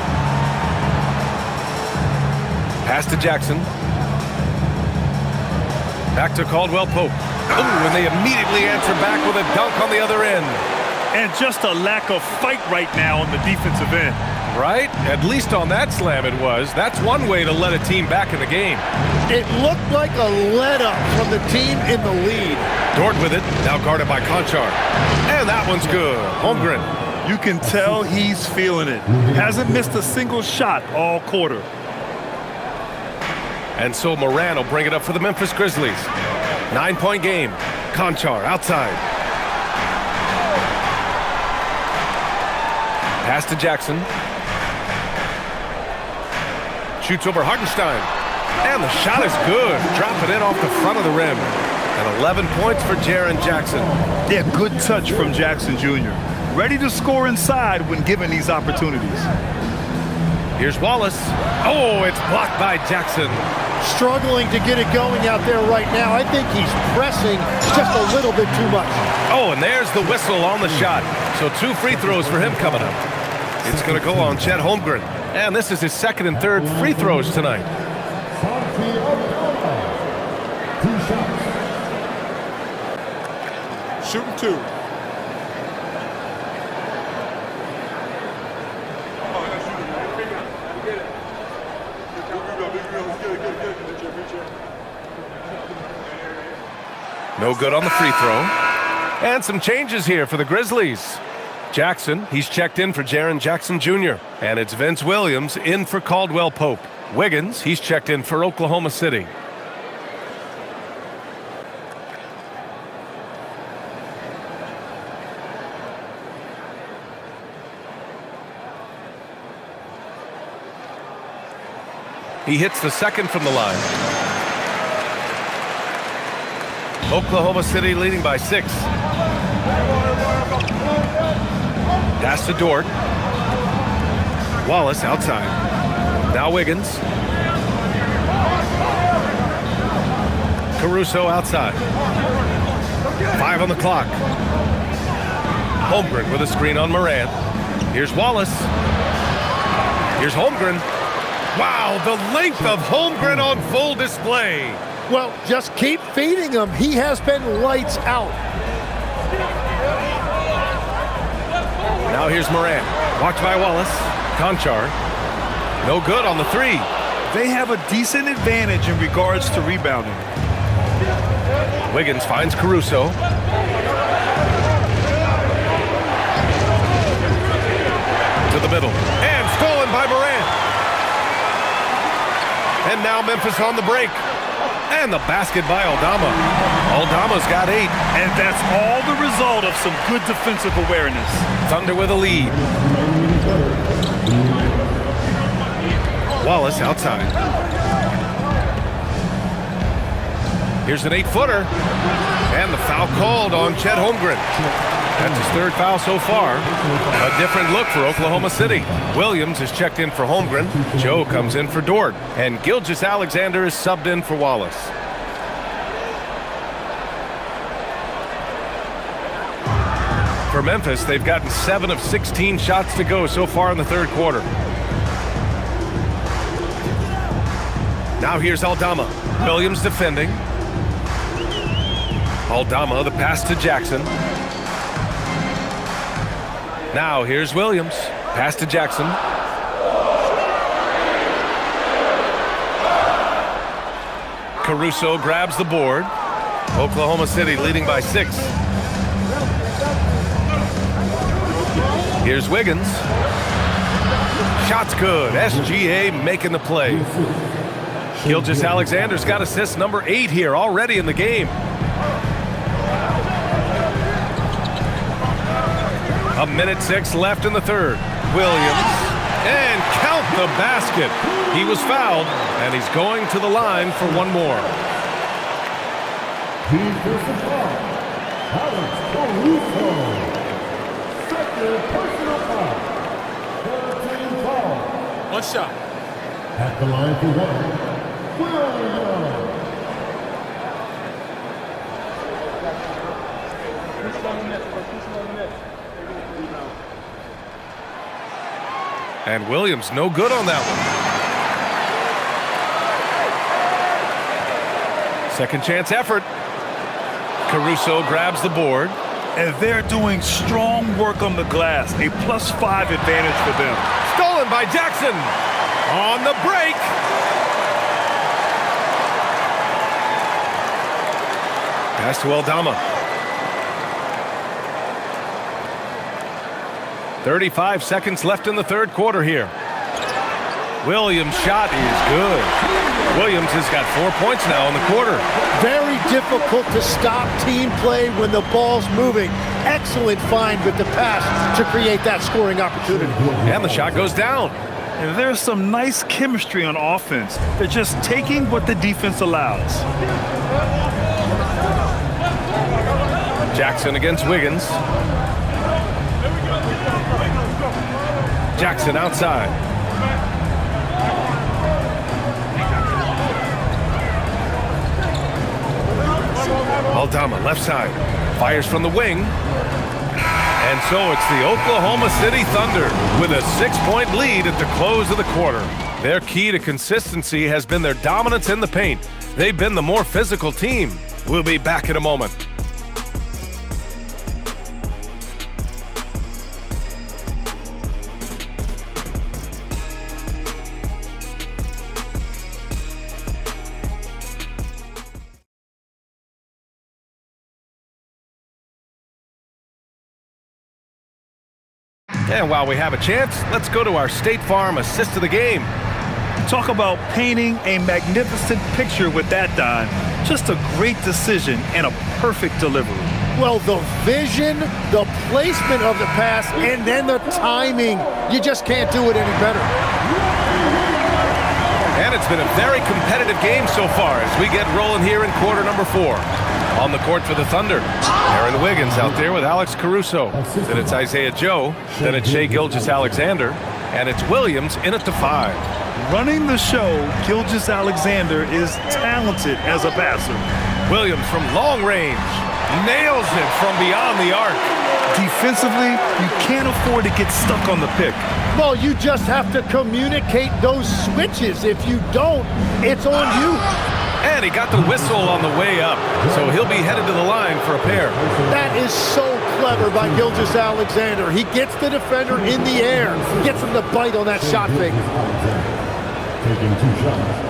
Pass to Jackson. Back to Caldwell Pope. Oh, and they immediately answer back with a dunk on the other end. And just a lack of fight right now on the defensive end. Right? At least on that slam it was. That's one way to let a team back in the game. It looked like a let-up from the team in the lead. Dort with it, now guarded by Conchar. And that one's good. Holmgren. You can tell he's feeling it. Hasn't missed a single shot all quarter. And so Morant will bring it up for the Memphis Grizzlies. 9-point game. Conchar outside. Pass to Jackson. Shoots over Hartenstein. And the shot is good. Drop it in off the front of the rim. And 11 points for Jaren Jackson. Yeah, good touch from Jackson Jr. Ready to score inside when given these opportunities. Here's Wallace. Oh, it's blocked by Jackson. Struggling to get it going out there right now. I think he's pressing just a little bit too much. Oh, and there's the whistle on the shot. So 2 free throws for him coming up. It's going to go on Chet Holmgren. And this is his second and third free throws tonight. Shooting 2. No good on the free throw. And some changes here for the Grizzlies. Jackson, he's checked in for Jaren Jackson Jr. And it's Vince Williams in for Caldwell Pope. Wiggins, he's checked in for Oklahoma City. He hits the second from the line. Oklahoma City leading by 6. Pass to Dort. Wallace outside. Now Wiggins. Caruso outside. 5 on the clock. Holmgren with a screen on Morant. Here's Wallace. Here's Holmgren. Wow, the length of Holmgren on full display. Well, just keep feeding him. He has been lights out. Now here's Morant. Watched by Wallace. Conchar. No good on the 3. They have a decent advantage in regards to rebounding. Wiggins finds Caruso. To the middle. And stolen by Morant. And now Memphis on the break. And the basket by Aldama. Aldama's got 8. And that's all the result of some good defensive awareness. Thunder with a lead. Wallace outside. Here's an 8-footer. And the foul called on Chet Holmgren. That's his 3rd foul so far. A different look for Oklahoma City. Williams is checked in for Holmgren. Joe comes in for Dort. And Gilgeous-Alexander is subbed in for Wallace. For Memphis, they've gotten 7 of 16 shots to go so far in the 3rd quarter. Now here's Aldama. Williams defending. Aldama, the pass to Jackson. Now here's Williams. Pass to Jackson. Caruso grabs the board. Oklahoma City leading by 6. Here's Wiggins. Shot's good. SGA making the play. Gilgeous-Alexander's got assist number 8 here already in the game. A minute 6 left in the 3rd. Williams. And count the basket. He was fouled, and he's going to the line for one more. One shot. At the line for one. And Williams no good on that one. Second chance effort. Caruso grabs the board. And they're doing strong work on the glass. A +5 advantage for them. Stolen by Jackson. On the break. Pass to Aldama. 35 seconds left in the 3rd quarter here. Williams' shot is good. Williams has got 4 points now in the quarter. Very difficult to stop team play when the ball's moving. Excellent find with the pass to create that scoring opportunity. And the shot goes down. And there's some nice chemistry on offense. They're just taking what the defense allows. Jackson against Wiggins. Jackson outside. Aldama left side. Fires from the wing. And so it's the Oklahoma City Thunder with a 6-point lead at the close of the quarter. Their key to consistency has been their dominance in the paint. They've been the more physical team. We'll be back in a moment. And while we have a chance, let's go to our State Farm assist of the game. Talk about painting a magnificent picture with that, Don. Just a great decision and a perfect delivery. Well, the vision, the placement of the pass, and then the timing. You just can't do it any better. And it's been a very competitive game so far as we get rolling here in quarter number 4. On the court for the Thunder, Aaron Wiggins out there with Alex Caruso. Then it's Isaiah Joe. Then it's Shai Gilgeous-Alexander. And it's Williams in at the 5. Running the show, Gilgeous-Alexander is talented as a passer. Williams from long range nails it from beyond the arc. Defensively, you can't afford to get stuck on the pick. Well, you just have to communicate those switches. If you don't, it's on you. And he got the whistle on the way up, so he'll be headed to the line for a pair. That is so clever by Gilgeous-Alexander. He gets the defender in the air, gets him to bite on that shot fake. Taking 2 shots.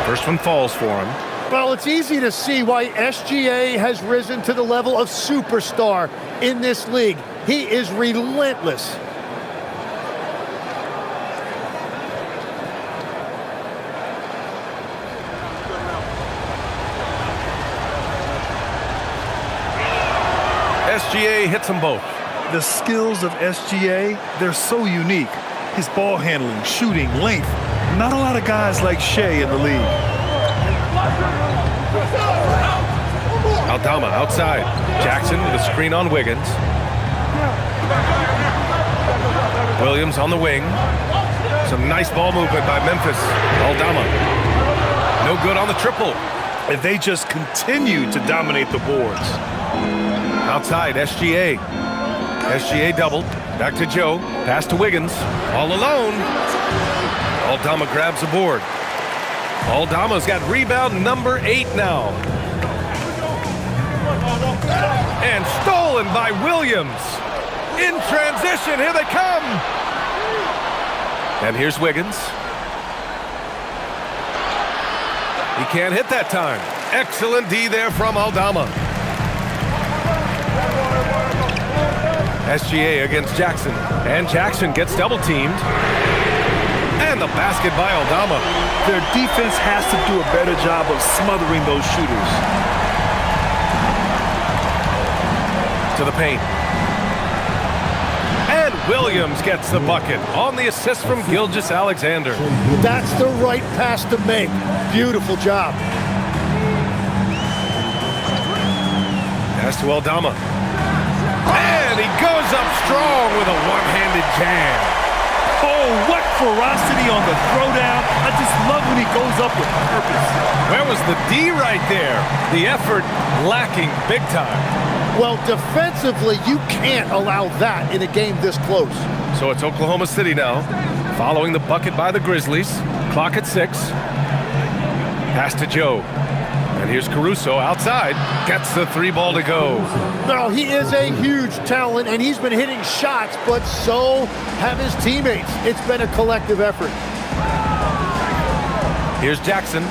First one falls for him. Well, it's easy to see why SGA has risen to the level of superstar in this league. He is relentless. SGA hits them both. The skills of SGA, they're so unique. His ball handling, shooting, length. Not a lot of guys like Shai in the league. Aldama outside. Jackson with a screen on Wiggins. Williams on the wing. Some nice ball movement by Memphis. Aldama. No good on the triple. And they just continue to dominate the boards. Outside, SGA. SGA doubled. Back to Joe. Pass to Wiggins. All alone. Aldama grabs the board. Aldama's got rebound number 8 now. And stolen by Williams. In transition, here they come. And here's Wiggins. He can't hit that time. Excellent D there from Aldama. SGA against Jackson. And Jackson gets double teamed. And the basket by Aldama. Their defense has to do a better job of smothering those shooters. To the paint. And Williams gets the bucket on the assist from Gilgeous-Alexander. That's the right pass to make. Beautiful job. Pass to Aldama. And he goes up strong with a one-handed jam. Oh, what ferocity on the throwdown. I just love when he goes up with purpose. Where was the D right there? The effort lacking big time. Well, defensively, you can't allow that in a game this close. So it's Oklahoma City now, following the bucket by the Grizzlies. Clock at 6. Pass to Joe. And here's Caruso outside. Gets the 3 ball to go. No, he is a huge talent, and he's been hitting shots, but so have his teammates. It's been a collective effort. Here's Jackson.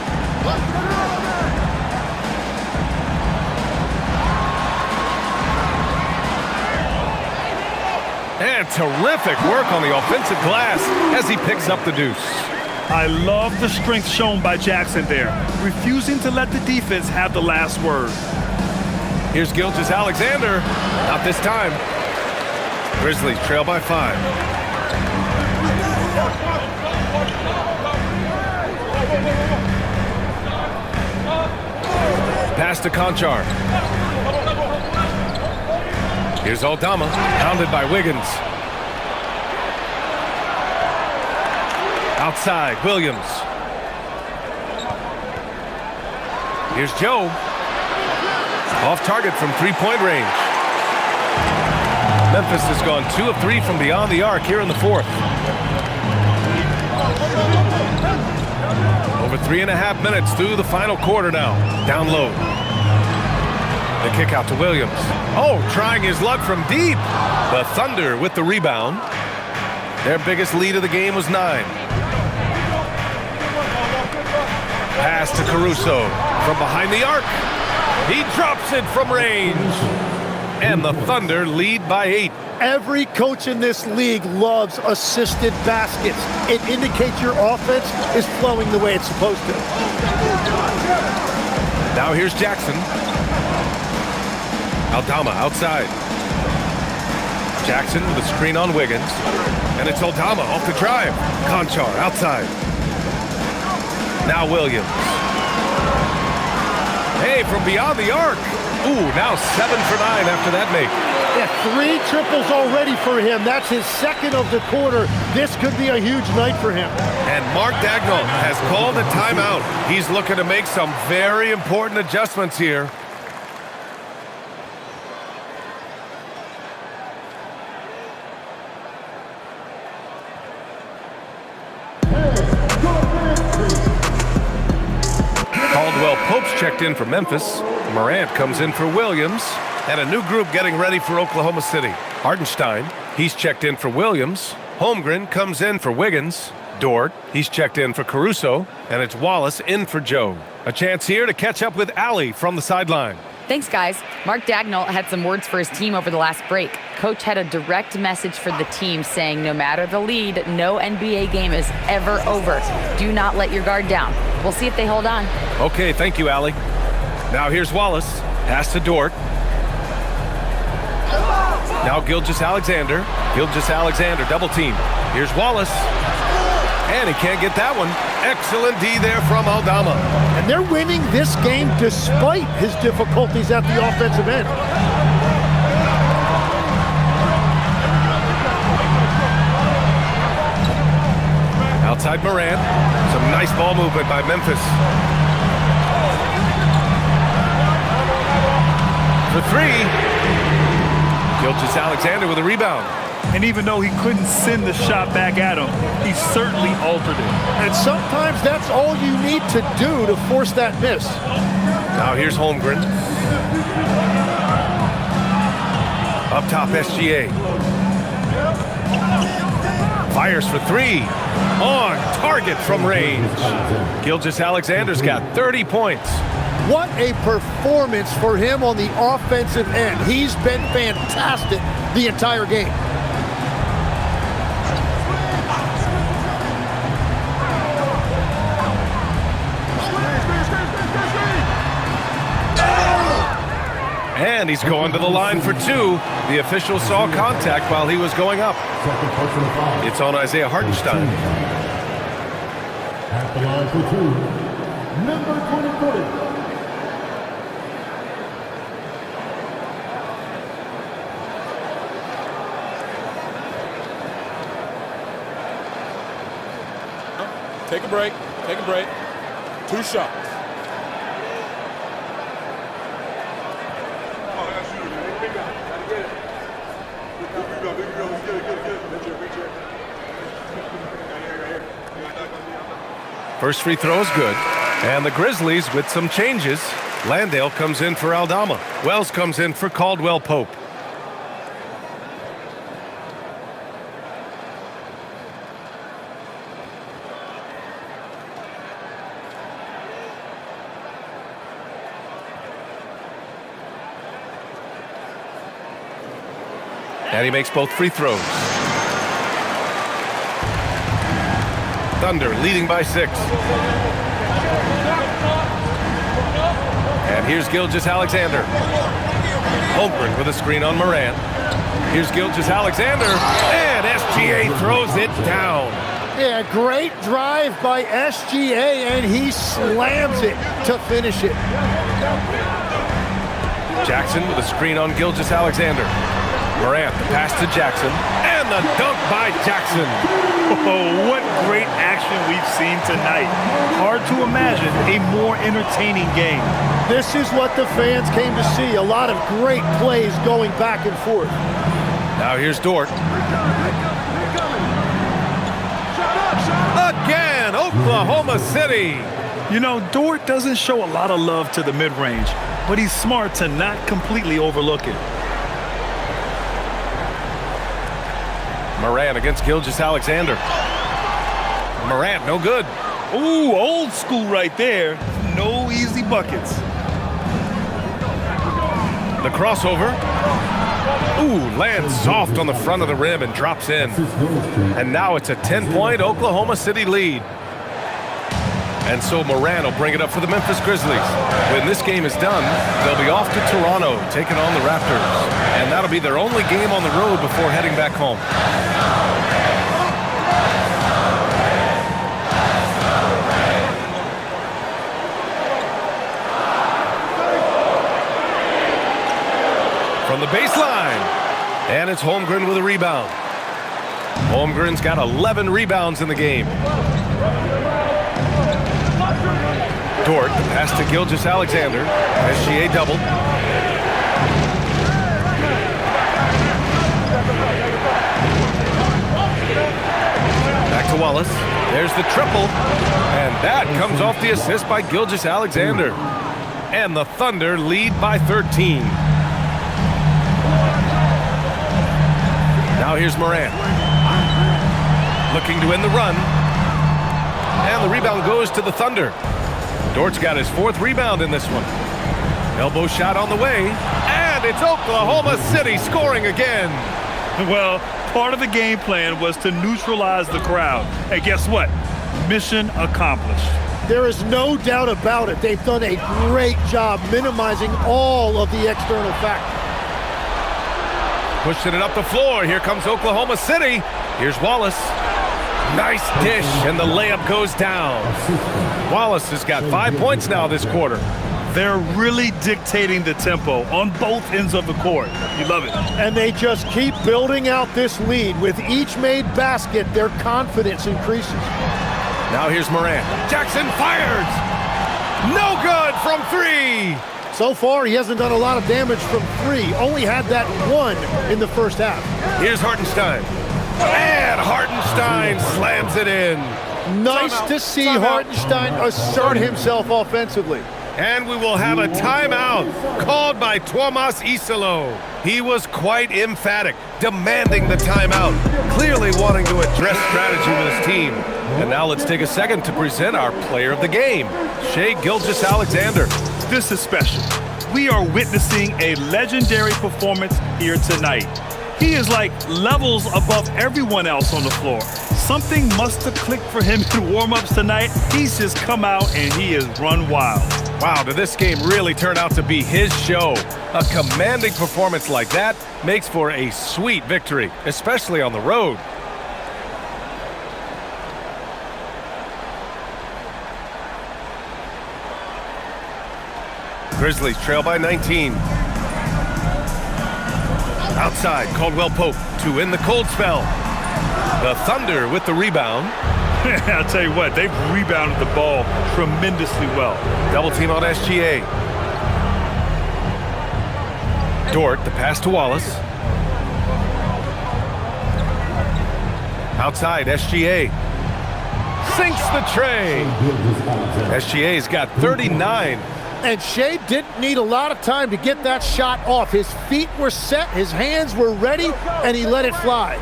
And terrific work on the offensive glass as he picks up the deuce. I love the strength shown by Jackson there, refusing to let the defense have the last word. Here's Gilgeous-Alexander. Not this time. Grizzlies trail by 5. Pass to Conchar. Here's Aldama, pounded by Wiggins. Outside, Williams. Here's Joe. Off target from 3-point range. Memphis has gone 2 of 3 from beyond the arc here in the 4th. Over 3.5 minutes through the final quarter now. Down low. The kick out to Williams. Oh, trying his luck from deep. The Thunder with the rebound. Their biggest lead of the game was 9. Pass to Caruso from behind the arc. He drops it from range. And the Thunder lead by 8. Every coach in this league loves assisted baskets. It indicates your offense is flowing the way it's supposed to. Now here's Jackson. Aldama outside. Jackson with a screen on Wiggins. And it's Aldama off the drive. Conchar outside. Now Williams. Hey, from beyond the arc. Ooh, now 7 for 9 after that make. Yeah, 3 triples already for him. That's his second of the quarter. This could be a huge night for him. And Mark Daigneault has called a timeout. He's looking to make some very important adjustments here. Caldwell Pope's checked in for Memphis. Morant comes in for Williams. And a new group getting ready for Oklahoma City. Hartenstein, he's checked in for Williams. Holmgren comes in for Wiggins. Dort, he's checked in for Caruso. And it's Wallace in for Joe. A chance here to catch up with Allie from the sideline. Thanks, guys. Mark Daigneault had some words for his team over the last break. Coach had a direct message for the team saying no matter the lead, no NBA game is ever over. Do not let your guard down. We'll see if they hold on. Okay, thank you, Allie. Now here's Wallace. Pass to Dort. Now Gilgeous-Alexander. Gilgeous-Alexander double team. Here's Wallace. And he can't get that one. Excellent D there from Aldama. And they're winning this game despite his difficulties at the offensive end. Outside Morant. Some nice ball movement by Memphis. For 3. Gilgeous-Alexander with a rebound. And even though he couldn't send the shot back at him, he certainly altered it. And sometimes that's all you need to do to force that miss. Now here's Holmgren. Up top, SGA. Fires for 3. On target from range. Gilgeous-Alexander's got 30 points. What a performance for him on the offensive end. He's been fantastic the entire game. And he's going to the line for 2. The official saw contact while he was going up. It's on Isaiah Hartenstein. At the line for 2, number 24. Take a break. Take a break. 2 shots. First free throw is good. And the Grizzlies with some changes. Landale comes in for Aldama. Wells comes in for Caldwell Pope. And he makes both free throws. Thunder leading by 6. And here's Gilgeous-Alexander. Holmgren with a screen on Morant. Here's Gilgeous-Alexander. And SGA throws it down. Yeah, great drive by SGA, and he slams it to finish it. Jackson with a screen on Gilgeous-Alexander. Morant, the pass to Jackson, and the dunk by Jackson. Oh, what great action we've seen tonight. Hard to imagine a more entertaining game. This is what the fans came to see. A lot of great plays going back and forth. Now here's Dort. Again, Oklahoma City. You know, Dort doesn't show a lot of love to the mid-range, but he's smart to not completely overlook it. Morant against Gilgeous-Alexander. Morant, no good. Ooh, old school right there. No easy buckets. The crossover. Ooh, lands soft on the front of the rim and drops in. And now it's a 10-point Oklahoma City lead. And so Moran will bring it up for the Memphis Grizzlies. When this game is done, they'll be off to Toronto, taking on the Raptors. And that'll be their only game on the road before heading back home. From the baseline. And it's Holmgren with a rebound. Holmgren's got 11 rebounds in the game. Dort, the pass to Gilgeous-Alexander. SGA double. Back to Wallace. There's the triple. And that comes off the assist by Gilgeous-Alexander. And the Thunder lead by 13. Now here's Moran. Looking to win the run. And the rebound goes to the Thunder. Dort's got his 4th rebound in this one. Elbow shot on the way. And it's Oklahoma City scoring again. Well, part of the game plan was to neutralize the crowd. And guess what? Mission accomplished. There is no doubt about it. They've done a great job minimizing all of the external factors. Pushing it up the floor. Here comes Oklahoma City. Here's Wallace. Nice dish, and the layup goes down. Wallace has got 5 points now this quarter. They're really dictating the tempo on both ends of the court. You love it. And they just keep building out this lead. With each made basket, their confidence increases. Now here's Moran. Jackson fires. No good from 3. So far, he hasn't done a lot of damage from 3. Only had that 1 in the first half. Here's Hartenstein. And Hartenstein slams it in. Nice to see Hartenstein assert himself offensively. And we will have a timeout called by Tomas Isalo. He was quite emphatic, demanding the timeout, clearly wanting to address strategy with his team. And now let's take a second to present our player of the game, Shai Gilgeous-Alexander. This is special. We are witnessing a legendary performance here tonight. He is like levels above everyone else on the floor. Something must have clicked for him in warm-ups tonight. He's just come out and he has run wild. Wow, did this game really turn out to be his show? A commanding performance like that makes for a sweet victory, especially on the road. Grizzlies trail by 19. Outside, Caldwell Pope to end the cold spell. The Thunder with the rebound. I'll tell you what, they've rebounded the ball tremendously well. Double team on SGA. Dort, the pass to Wallace. Outside, SGA. Sinks the tray. SGA's got 39. And Shai didn't need a lot of time to get that shot off. His feet were set, his hands were ready, and he let it fly.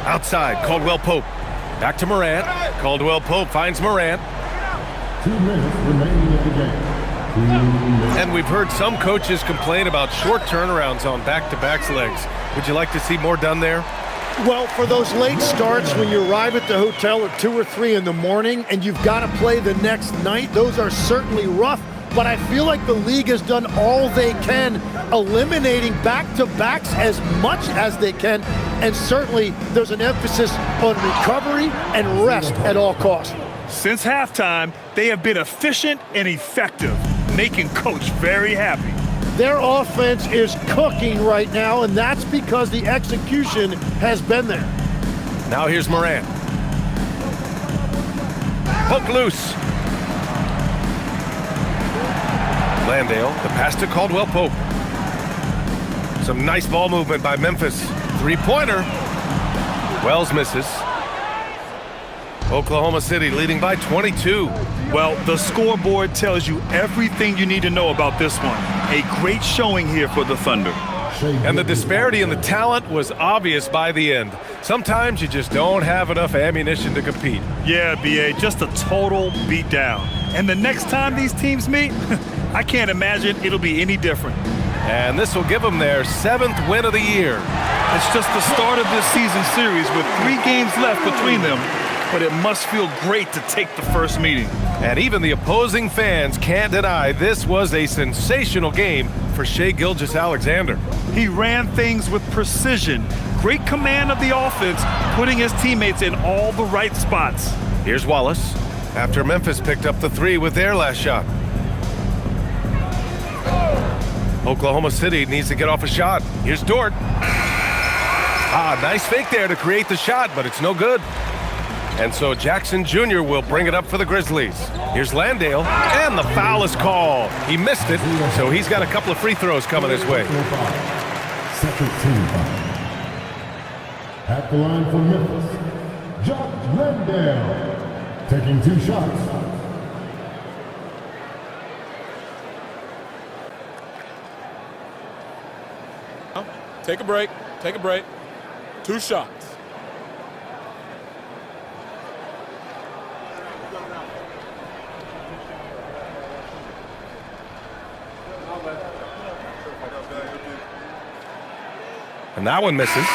Outside, Caldwell Pope. Back to Morant. Caldwell Pope finds Morant. 2 minutes remaining in the game. And we've heard some coaches complain about short turnarounds on back-to-backs legs. Would you like to see more done there? Well, for those late starts when you arrive at the hotel at 2 or 3 in the morning and you've got to play the next night, those are certainly rough. But I feel like the league has done all they can, eliminating back-to-backs as much as they can. And certainly there's an emphasis on recovery and rest at all costs. Since halftime, they have been efficient and effective, making Coach very happy. Their offense is cooking right now, and that's because the execution has been there. Now here's Morant. Poke loose. Landale, the pass to Caldwell Pope. Some nice ball movement by Memphis. Three-pointer. Wells misses. Oklahoma City leading by 22. Well, the scoreboard tells you everything you need to know about this one. A great showing here for the Thunder. And the disparity in the talent was obvious by the end. Sometimes you just don't have enough ammunition to compete. Yeah, B.A., just a total beatdown. And the next time these teams meet, I can't imagine it'll be any different. And this will give them their 7th win of the year. It's just the start of this season series with 3 games left between them. but it must feel great to take the first meeting. And even the opposing fans can't deny this was a sensational game for Shai Gilgeous-Alexander. He ran things with precision, great command of the offense, putting his teammates in all the right spots. Here's Wallace after Memphis picked up the three with their last shot. Oklahoma City needs to get off a shot. Here's Dort. Nice fake there to create the shot, but it's no good. And so Jackson Jr. will bring it up for the Grizzlies. Here's Landale, and the foul is called. He missed it, so he's got a couple of free throws coming his way. Second team foul. At the line for Memphis, Jock Landale, taking 2 shots. Take a break. Take a break. 2 shots. And that one misses.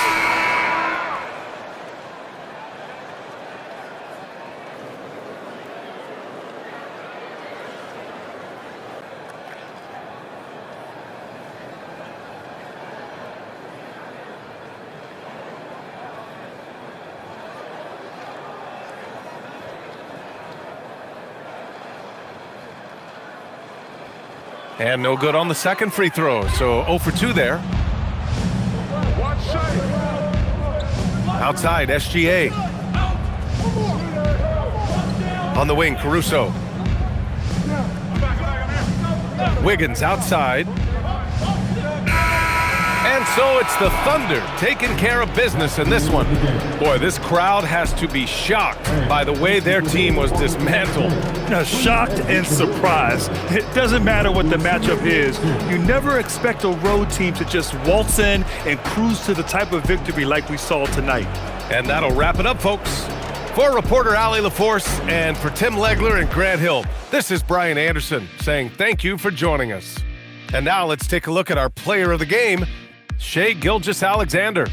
And no good on the second free throw, so 0 for 2 there. Outside, SGA. On the wing, Caruso. Wiggins outside. And so it's the Thunder taking care of business in this one. Boy, this crowd has to be shocked by the way their team was dismantled. Now, shocked and surprised. It doesn't matter what the matchup is. You never expect a road team to just waltz in and cruise to the type of victory like we saw tonight. And that'll wrap it up, folks. For reporter Allie LaForce and for Tim Legler and Grant Hill, this is Brian Anderson saying thank you for joining us. And now let's take a look at our player of the game, Shai Gilgeous-Alexander.